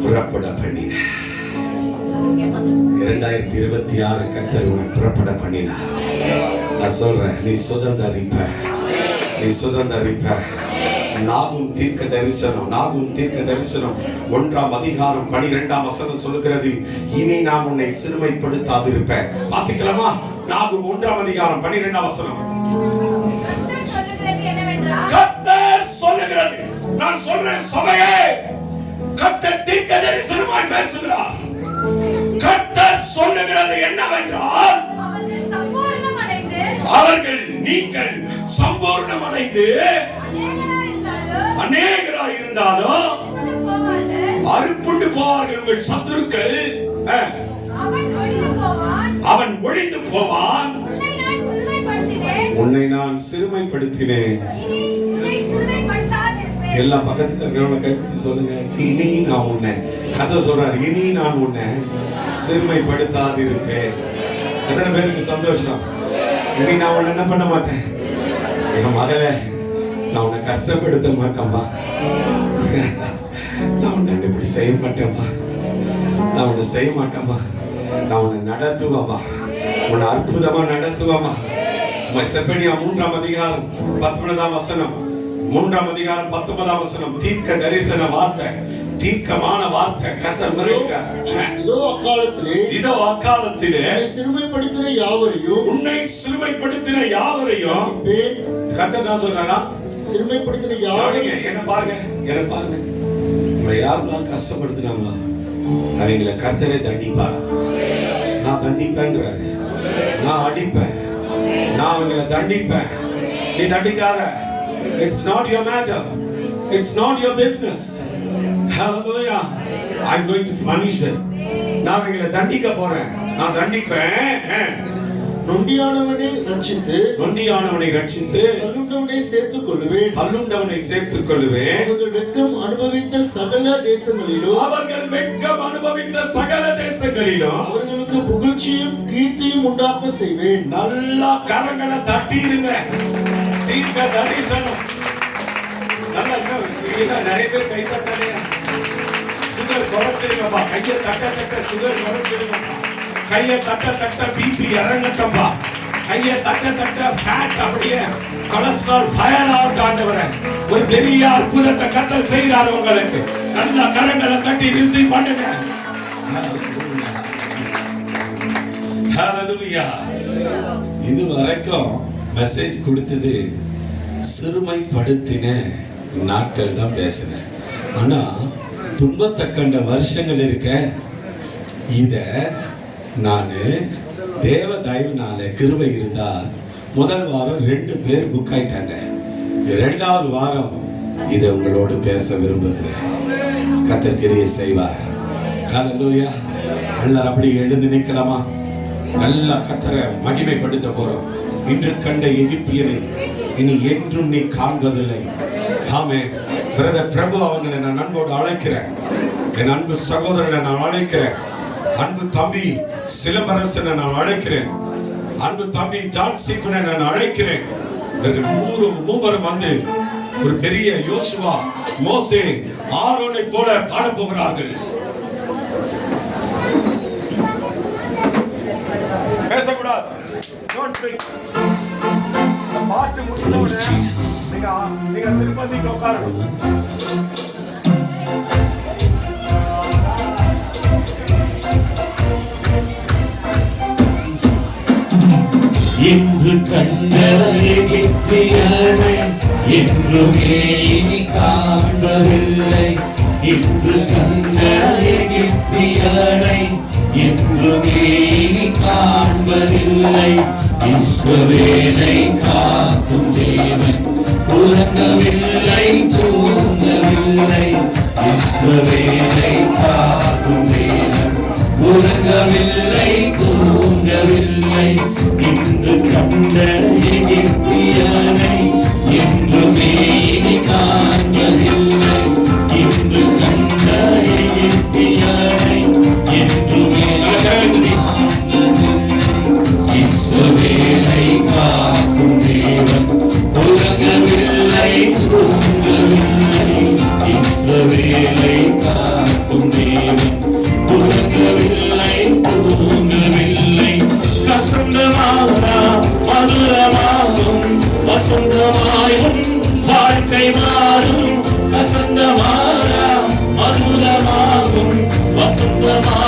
புறப்பட பண்ணின. 2026 கர்த்தர் உன்னை புறப்பட பண்ணினா. நான் சொல்றேன், நீ சுதந்தரிப்ப, நீ சுதந்தரிப்ப. நாகும் தீர்க்க தரிசனம், நாகும் தீர்க்க தரிசனம் 1ஆம் அதிகாரம் 12ஆம் வசனம் சொல்லுகிறது, இனி நான் உன்னை சிறுமைப்படுத்தாதிருப்பேன். வாசிக்கலாமா? நாகும் 1ஆம் அதிகாரம் 12ஆம் வசனம். கர்த்தர் சொல்லுகிறது, நான் சொல்றேன் சபையே, கர்த்தர் தீர்க்க தரிசனமாய் பேசுகிறார். கர்த்தர் சொல்லுகிறது என்னவென்றால், அவர்கள் நீங்கள் சம்பூர்ணமடைந்து அநேகராய் இருந்தாலும் அறுப்புண்டு போவார்கள். உங்கள் சத்துருக்கள் அவன் ஒழிந்து போவான். உன்னை நான் சிறுமைப்படுத்தினேன். எல்லா பக்கத்துல இருக்கிறவங்க கைப்பிடி சொல்லுங்க, இனி நான் உன்னை, கதை சொல்றாரு, இனி நான் உன்னை சிறுமைப்படுத்தாதிருப்பேன். எத்தனை பேருக்கு சந்தோஷம்? இனி நான் உன்னை என்ன பண்ண மாட்டேன், என் மகளே, நான் உன்னை கஷ்டப்படுத்த மாட்டேன்பா, நான் உன்னை இப்படி செய்ய மாட்டேன்பா, நான் உன்னை செய்ய மாட்டேன்பா, நான் உன்னை நடத்துவேன்பா, உன்னை அற்புதமா நடத்துவேன்பா. செப்பனியா 3ஆம் அதிகாரம் 19ஆம் வசனம், 3ஆம் அதிகாரம் 19ஆம் வசனம், தீர்க்க தரிசன வார்த்தை, தீர்க்கமான வார்த்தை கர்த்தர் மறைக்கிறார். இதோ அக்காலத்திலே சிறுமைப்படுத்தின யாவரையும், உன்னை சிறுமைப்படுத்தின யாவரையும் கர்த்தர் நான் சொல்றாரா, சிறுமைப்படுத்தின யாவரையும். என்ன பாருங்க, என்ன பாருங்க, உங்களை யாரெல்லாம் கஷ்டப்படுத்தினாங்களோ அவங்களை கர்த்தரே தண்டிப்பாரா. நான் தண்டிப்பேன்றாரு, நான் அடிப்பேன், நான் அவங்களை தண்டிப்பேன். நீ தண்டிக்காத. It's not your matter. It's not your business. Hallelujah. I'm going to punish them. நான் அவங்களை தண்டிக்க போறேன், நான் தண்டிப்பேன். நொண்டியானவனை ரட்சித்து, நொண்டியானவனை ரட்சித்து, தள்ளுண்டவனை சேர்த்துக் கொள்ளுவேன், தள்ளுண்டவனை சேர்த்துக் கொள்ளுவேன். அவர்கள் வெட்கம் அனுபவித்த சகல தேசங்களிலும், அவர்கள் வெட்கம் அனுபவித்த சகல தேசங்களிலும் அவர்களுக்கு புகழ்ச்சியும் கீர்த்தியும் உண்டாக்க செய்வேன். நல்லா கரங்களை தட்டிடுங்க. தீர்க்க தரிசனம். நல்லா நிறைய பேர் கை தட்டலையா? சுகர் குறைச்சிருங்கப்பா, கையை தட்ட தட்ட சுகர் குறைச்சிருங்கப்பா, கையை தட்ட தட்ட பிபி இறங்கட்டப்பா, கையை தட்ட தட்ட ஃபேட் அப்படியே கொலஸ்ட்ரால் ஃபயர் அவுட். ஆண்டவரே, ஒரு பெரிய அற்புதத்தை கர்த்தர் செய்றார் உங்களுக்கு. நல்ல கரங்களை தட்டி ரிசீவ் பண்ணுங்க. ஹalleluya. இது வரைக்கும் மெசேஜ் கொடுத்தது சிறுமைப்படுத்தின நாட்கள் தான் பேசினேன். ஆனா துன்பத்தை கண்ட வருஷங்கள் இருக்க, இத நானு தேவ தயவுனால கிருபை இருந்தால் முதல் வாரம் 2 பேர் புக் ஆயிட்டாங்க. 2வது வாரம் இதை உங்களோடு பேச விரும்புகிறேன். கர்த்தர் கிரியை செய்வார். ஹalleluya. எல்லாரும் அப்படி எழுந்து நிற்கலாமா? நல்லா கர்த்தரை மகிமைப்படுத்த போறோம். இன்று கண்ட எகிப்தியனை இனி என்றும் நீ காண்பதில்லை. ஆமென். பிரதர் பிரபு அவங்களை நான் அன்போடு அழைக்கிறேன். என் அன்பு சகோதரனை நான் அழைக்கிறேன். அன்பு தம்பி சிலம்பரசனை நான் அழைக்கிறேன். அன்பு தம்பி ஜான் ஸ்டீஃபனை நான் அழைக்கிறேன். இவர்கள் மூவரும் வந்து ஒரு பெரிய யோசுவா, மோசே, ஆரோனை போல பாட போகிறார்கள். பேசக்கூடாது. பாட்டு முடிச்ச உடனே நீங்க திருப்பதிக்கு உட்காரணும். இன்று கண்ட எகிப்தியனை என்றுமே இனி காண்பதில்லை. இன்று கண்ட எகிப்தியனை என்றுமே இனி காண்பதில்லை. இஸ்ரவேலை காக்கும் தேவன் உறங்கவில்லை, தூங்கவில்லை. இஸ்ரவேலை காக்கும் தேவன் உறங்கவில்லை, தூங்கவில்லை. இன்று கண்ட எகிப்தியனை என்றுமே இனி காண்பதில்லை. இன்று கண்ட எகிப்தியனை என்றுமே இஸ்ரவேலை காக்கும் தேவன் உறங்கவில்லை, தூங்கவில்லை. இஸ்ரவேலை காக்கும் தேவன்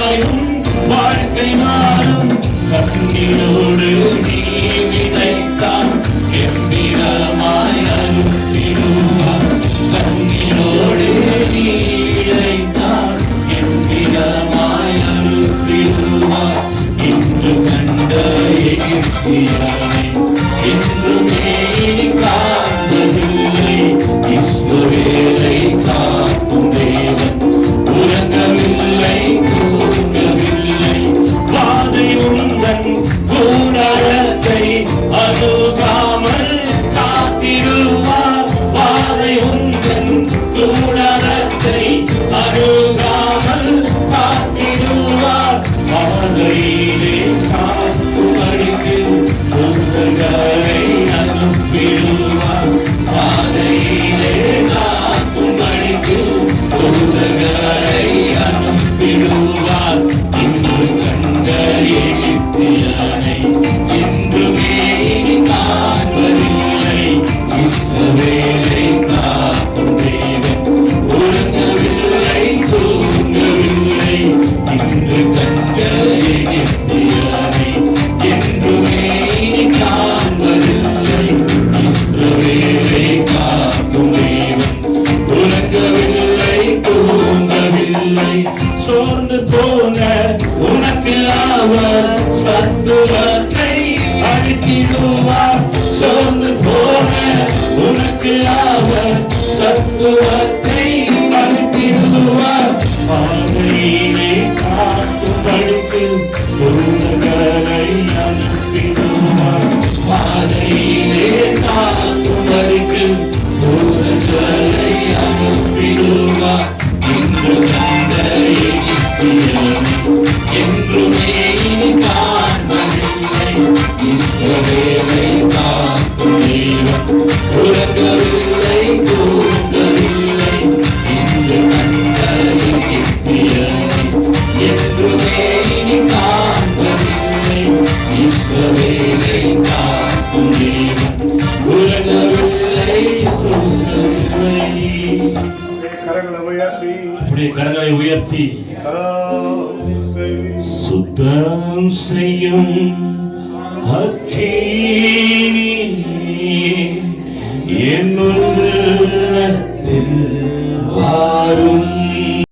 கண்டிப்பாயும் வாழ்க்கை மாறும். கண்ணீரோடு நீ விதைத்தால் எவ்விதமாய் அறுத்திடுவார். கண்ணீரோடு நீ விதைத்தால் எவ்விதமாய் அறுத்திடுவார். இன்று கண்ட எகிப்தியனை என்றுமே காண்பதில்லை. இஸ்ரவேலை காக்கும் தேவன் உறங்கவில்லை, தூங்கவில்லை. வாதை உந்தன் கூடாரத்தை அணுகாமல் காத்திடுவார். வாதை உந்தன் கூடாரத்தை அணுகாமல் காத்திடுவார். பாதையிலே காக்கும் அடிக்கு தூதர்களை அனுப்பிடுவார். பாதையிலே காக்கும் அடிக்கு தூதர்களை அனுப்பிடுவார். இன்று கண்ட எகிப்தியனை என்றுமே இனி காண்பதில்லை. இஸ்ரவேலை காக்கும் தேவன் உறங்கவில்லை, தூங்கவில்லை. இன்று கண்ட எகிப்தியனை என்றுமே இனி காண்பதில்லை. இஸ்ரவேலை காக்கும் தேவன் உறங்கவில்லை, தூங்கவில்லை. சோர்ந்து போன உனக்கு அவர் சத்துவத்தை அளித்திடுவார். சோர்ந்து போன உனக்கு அவர் சத்துவத்தை அளித்திடுவார். பாதையிலே காக்கும் படிக்கு தூதர்களை அனுப்பிடுவார். பாதையிலே காக்கும் படிக்கு தூதர்களை அனுப்பிடுவார். இன்று கண்ட எகிப்தியனை என்றுமே இனி காண்பதில்லை. இஸ்ரவேலை காக்கும் தேவன் உறங்கவில்லை, தூங்கவில்லை. இன்று கண்ட எகிப்தியனை என்றுமே இனி காண்பதில்லை. இஸ்ரவேலை காக்கும் தேவன் உறங்கவில்லை, தூங்கவில்லை. அப்படியே கரங்களை உயர்த்தி சுத்தம் செய்யும் அக்கினி என் உள்ளத்தில் வாரும்.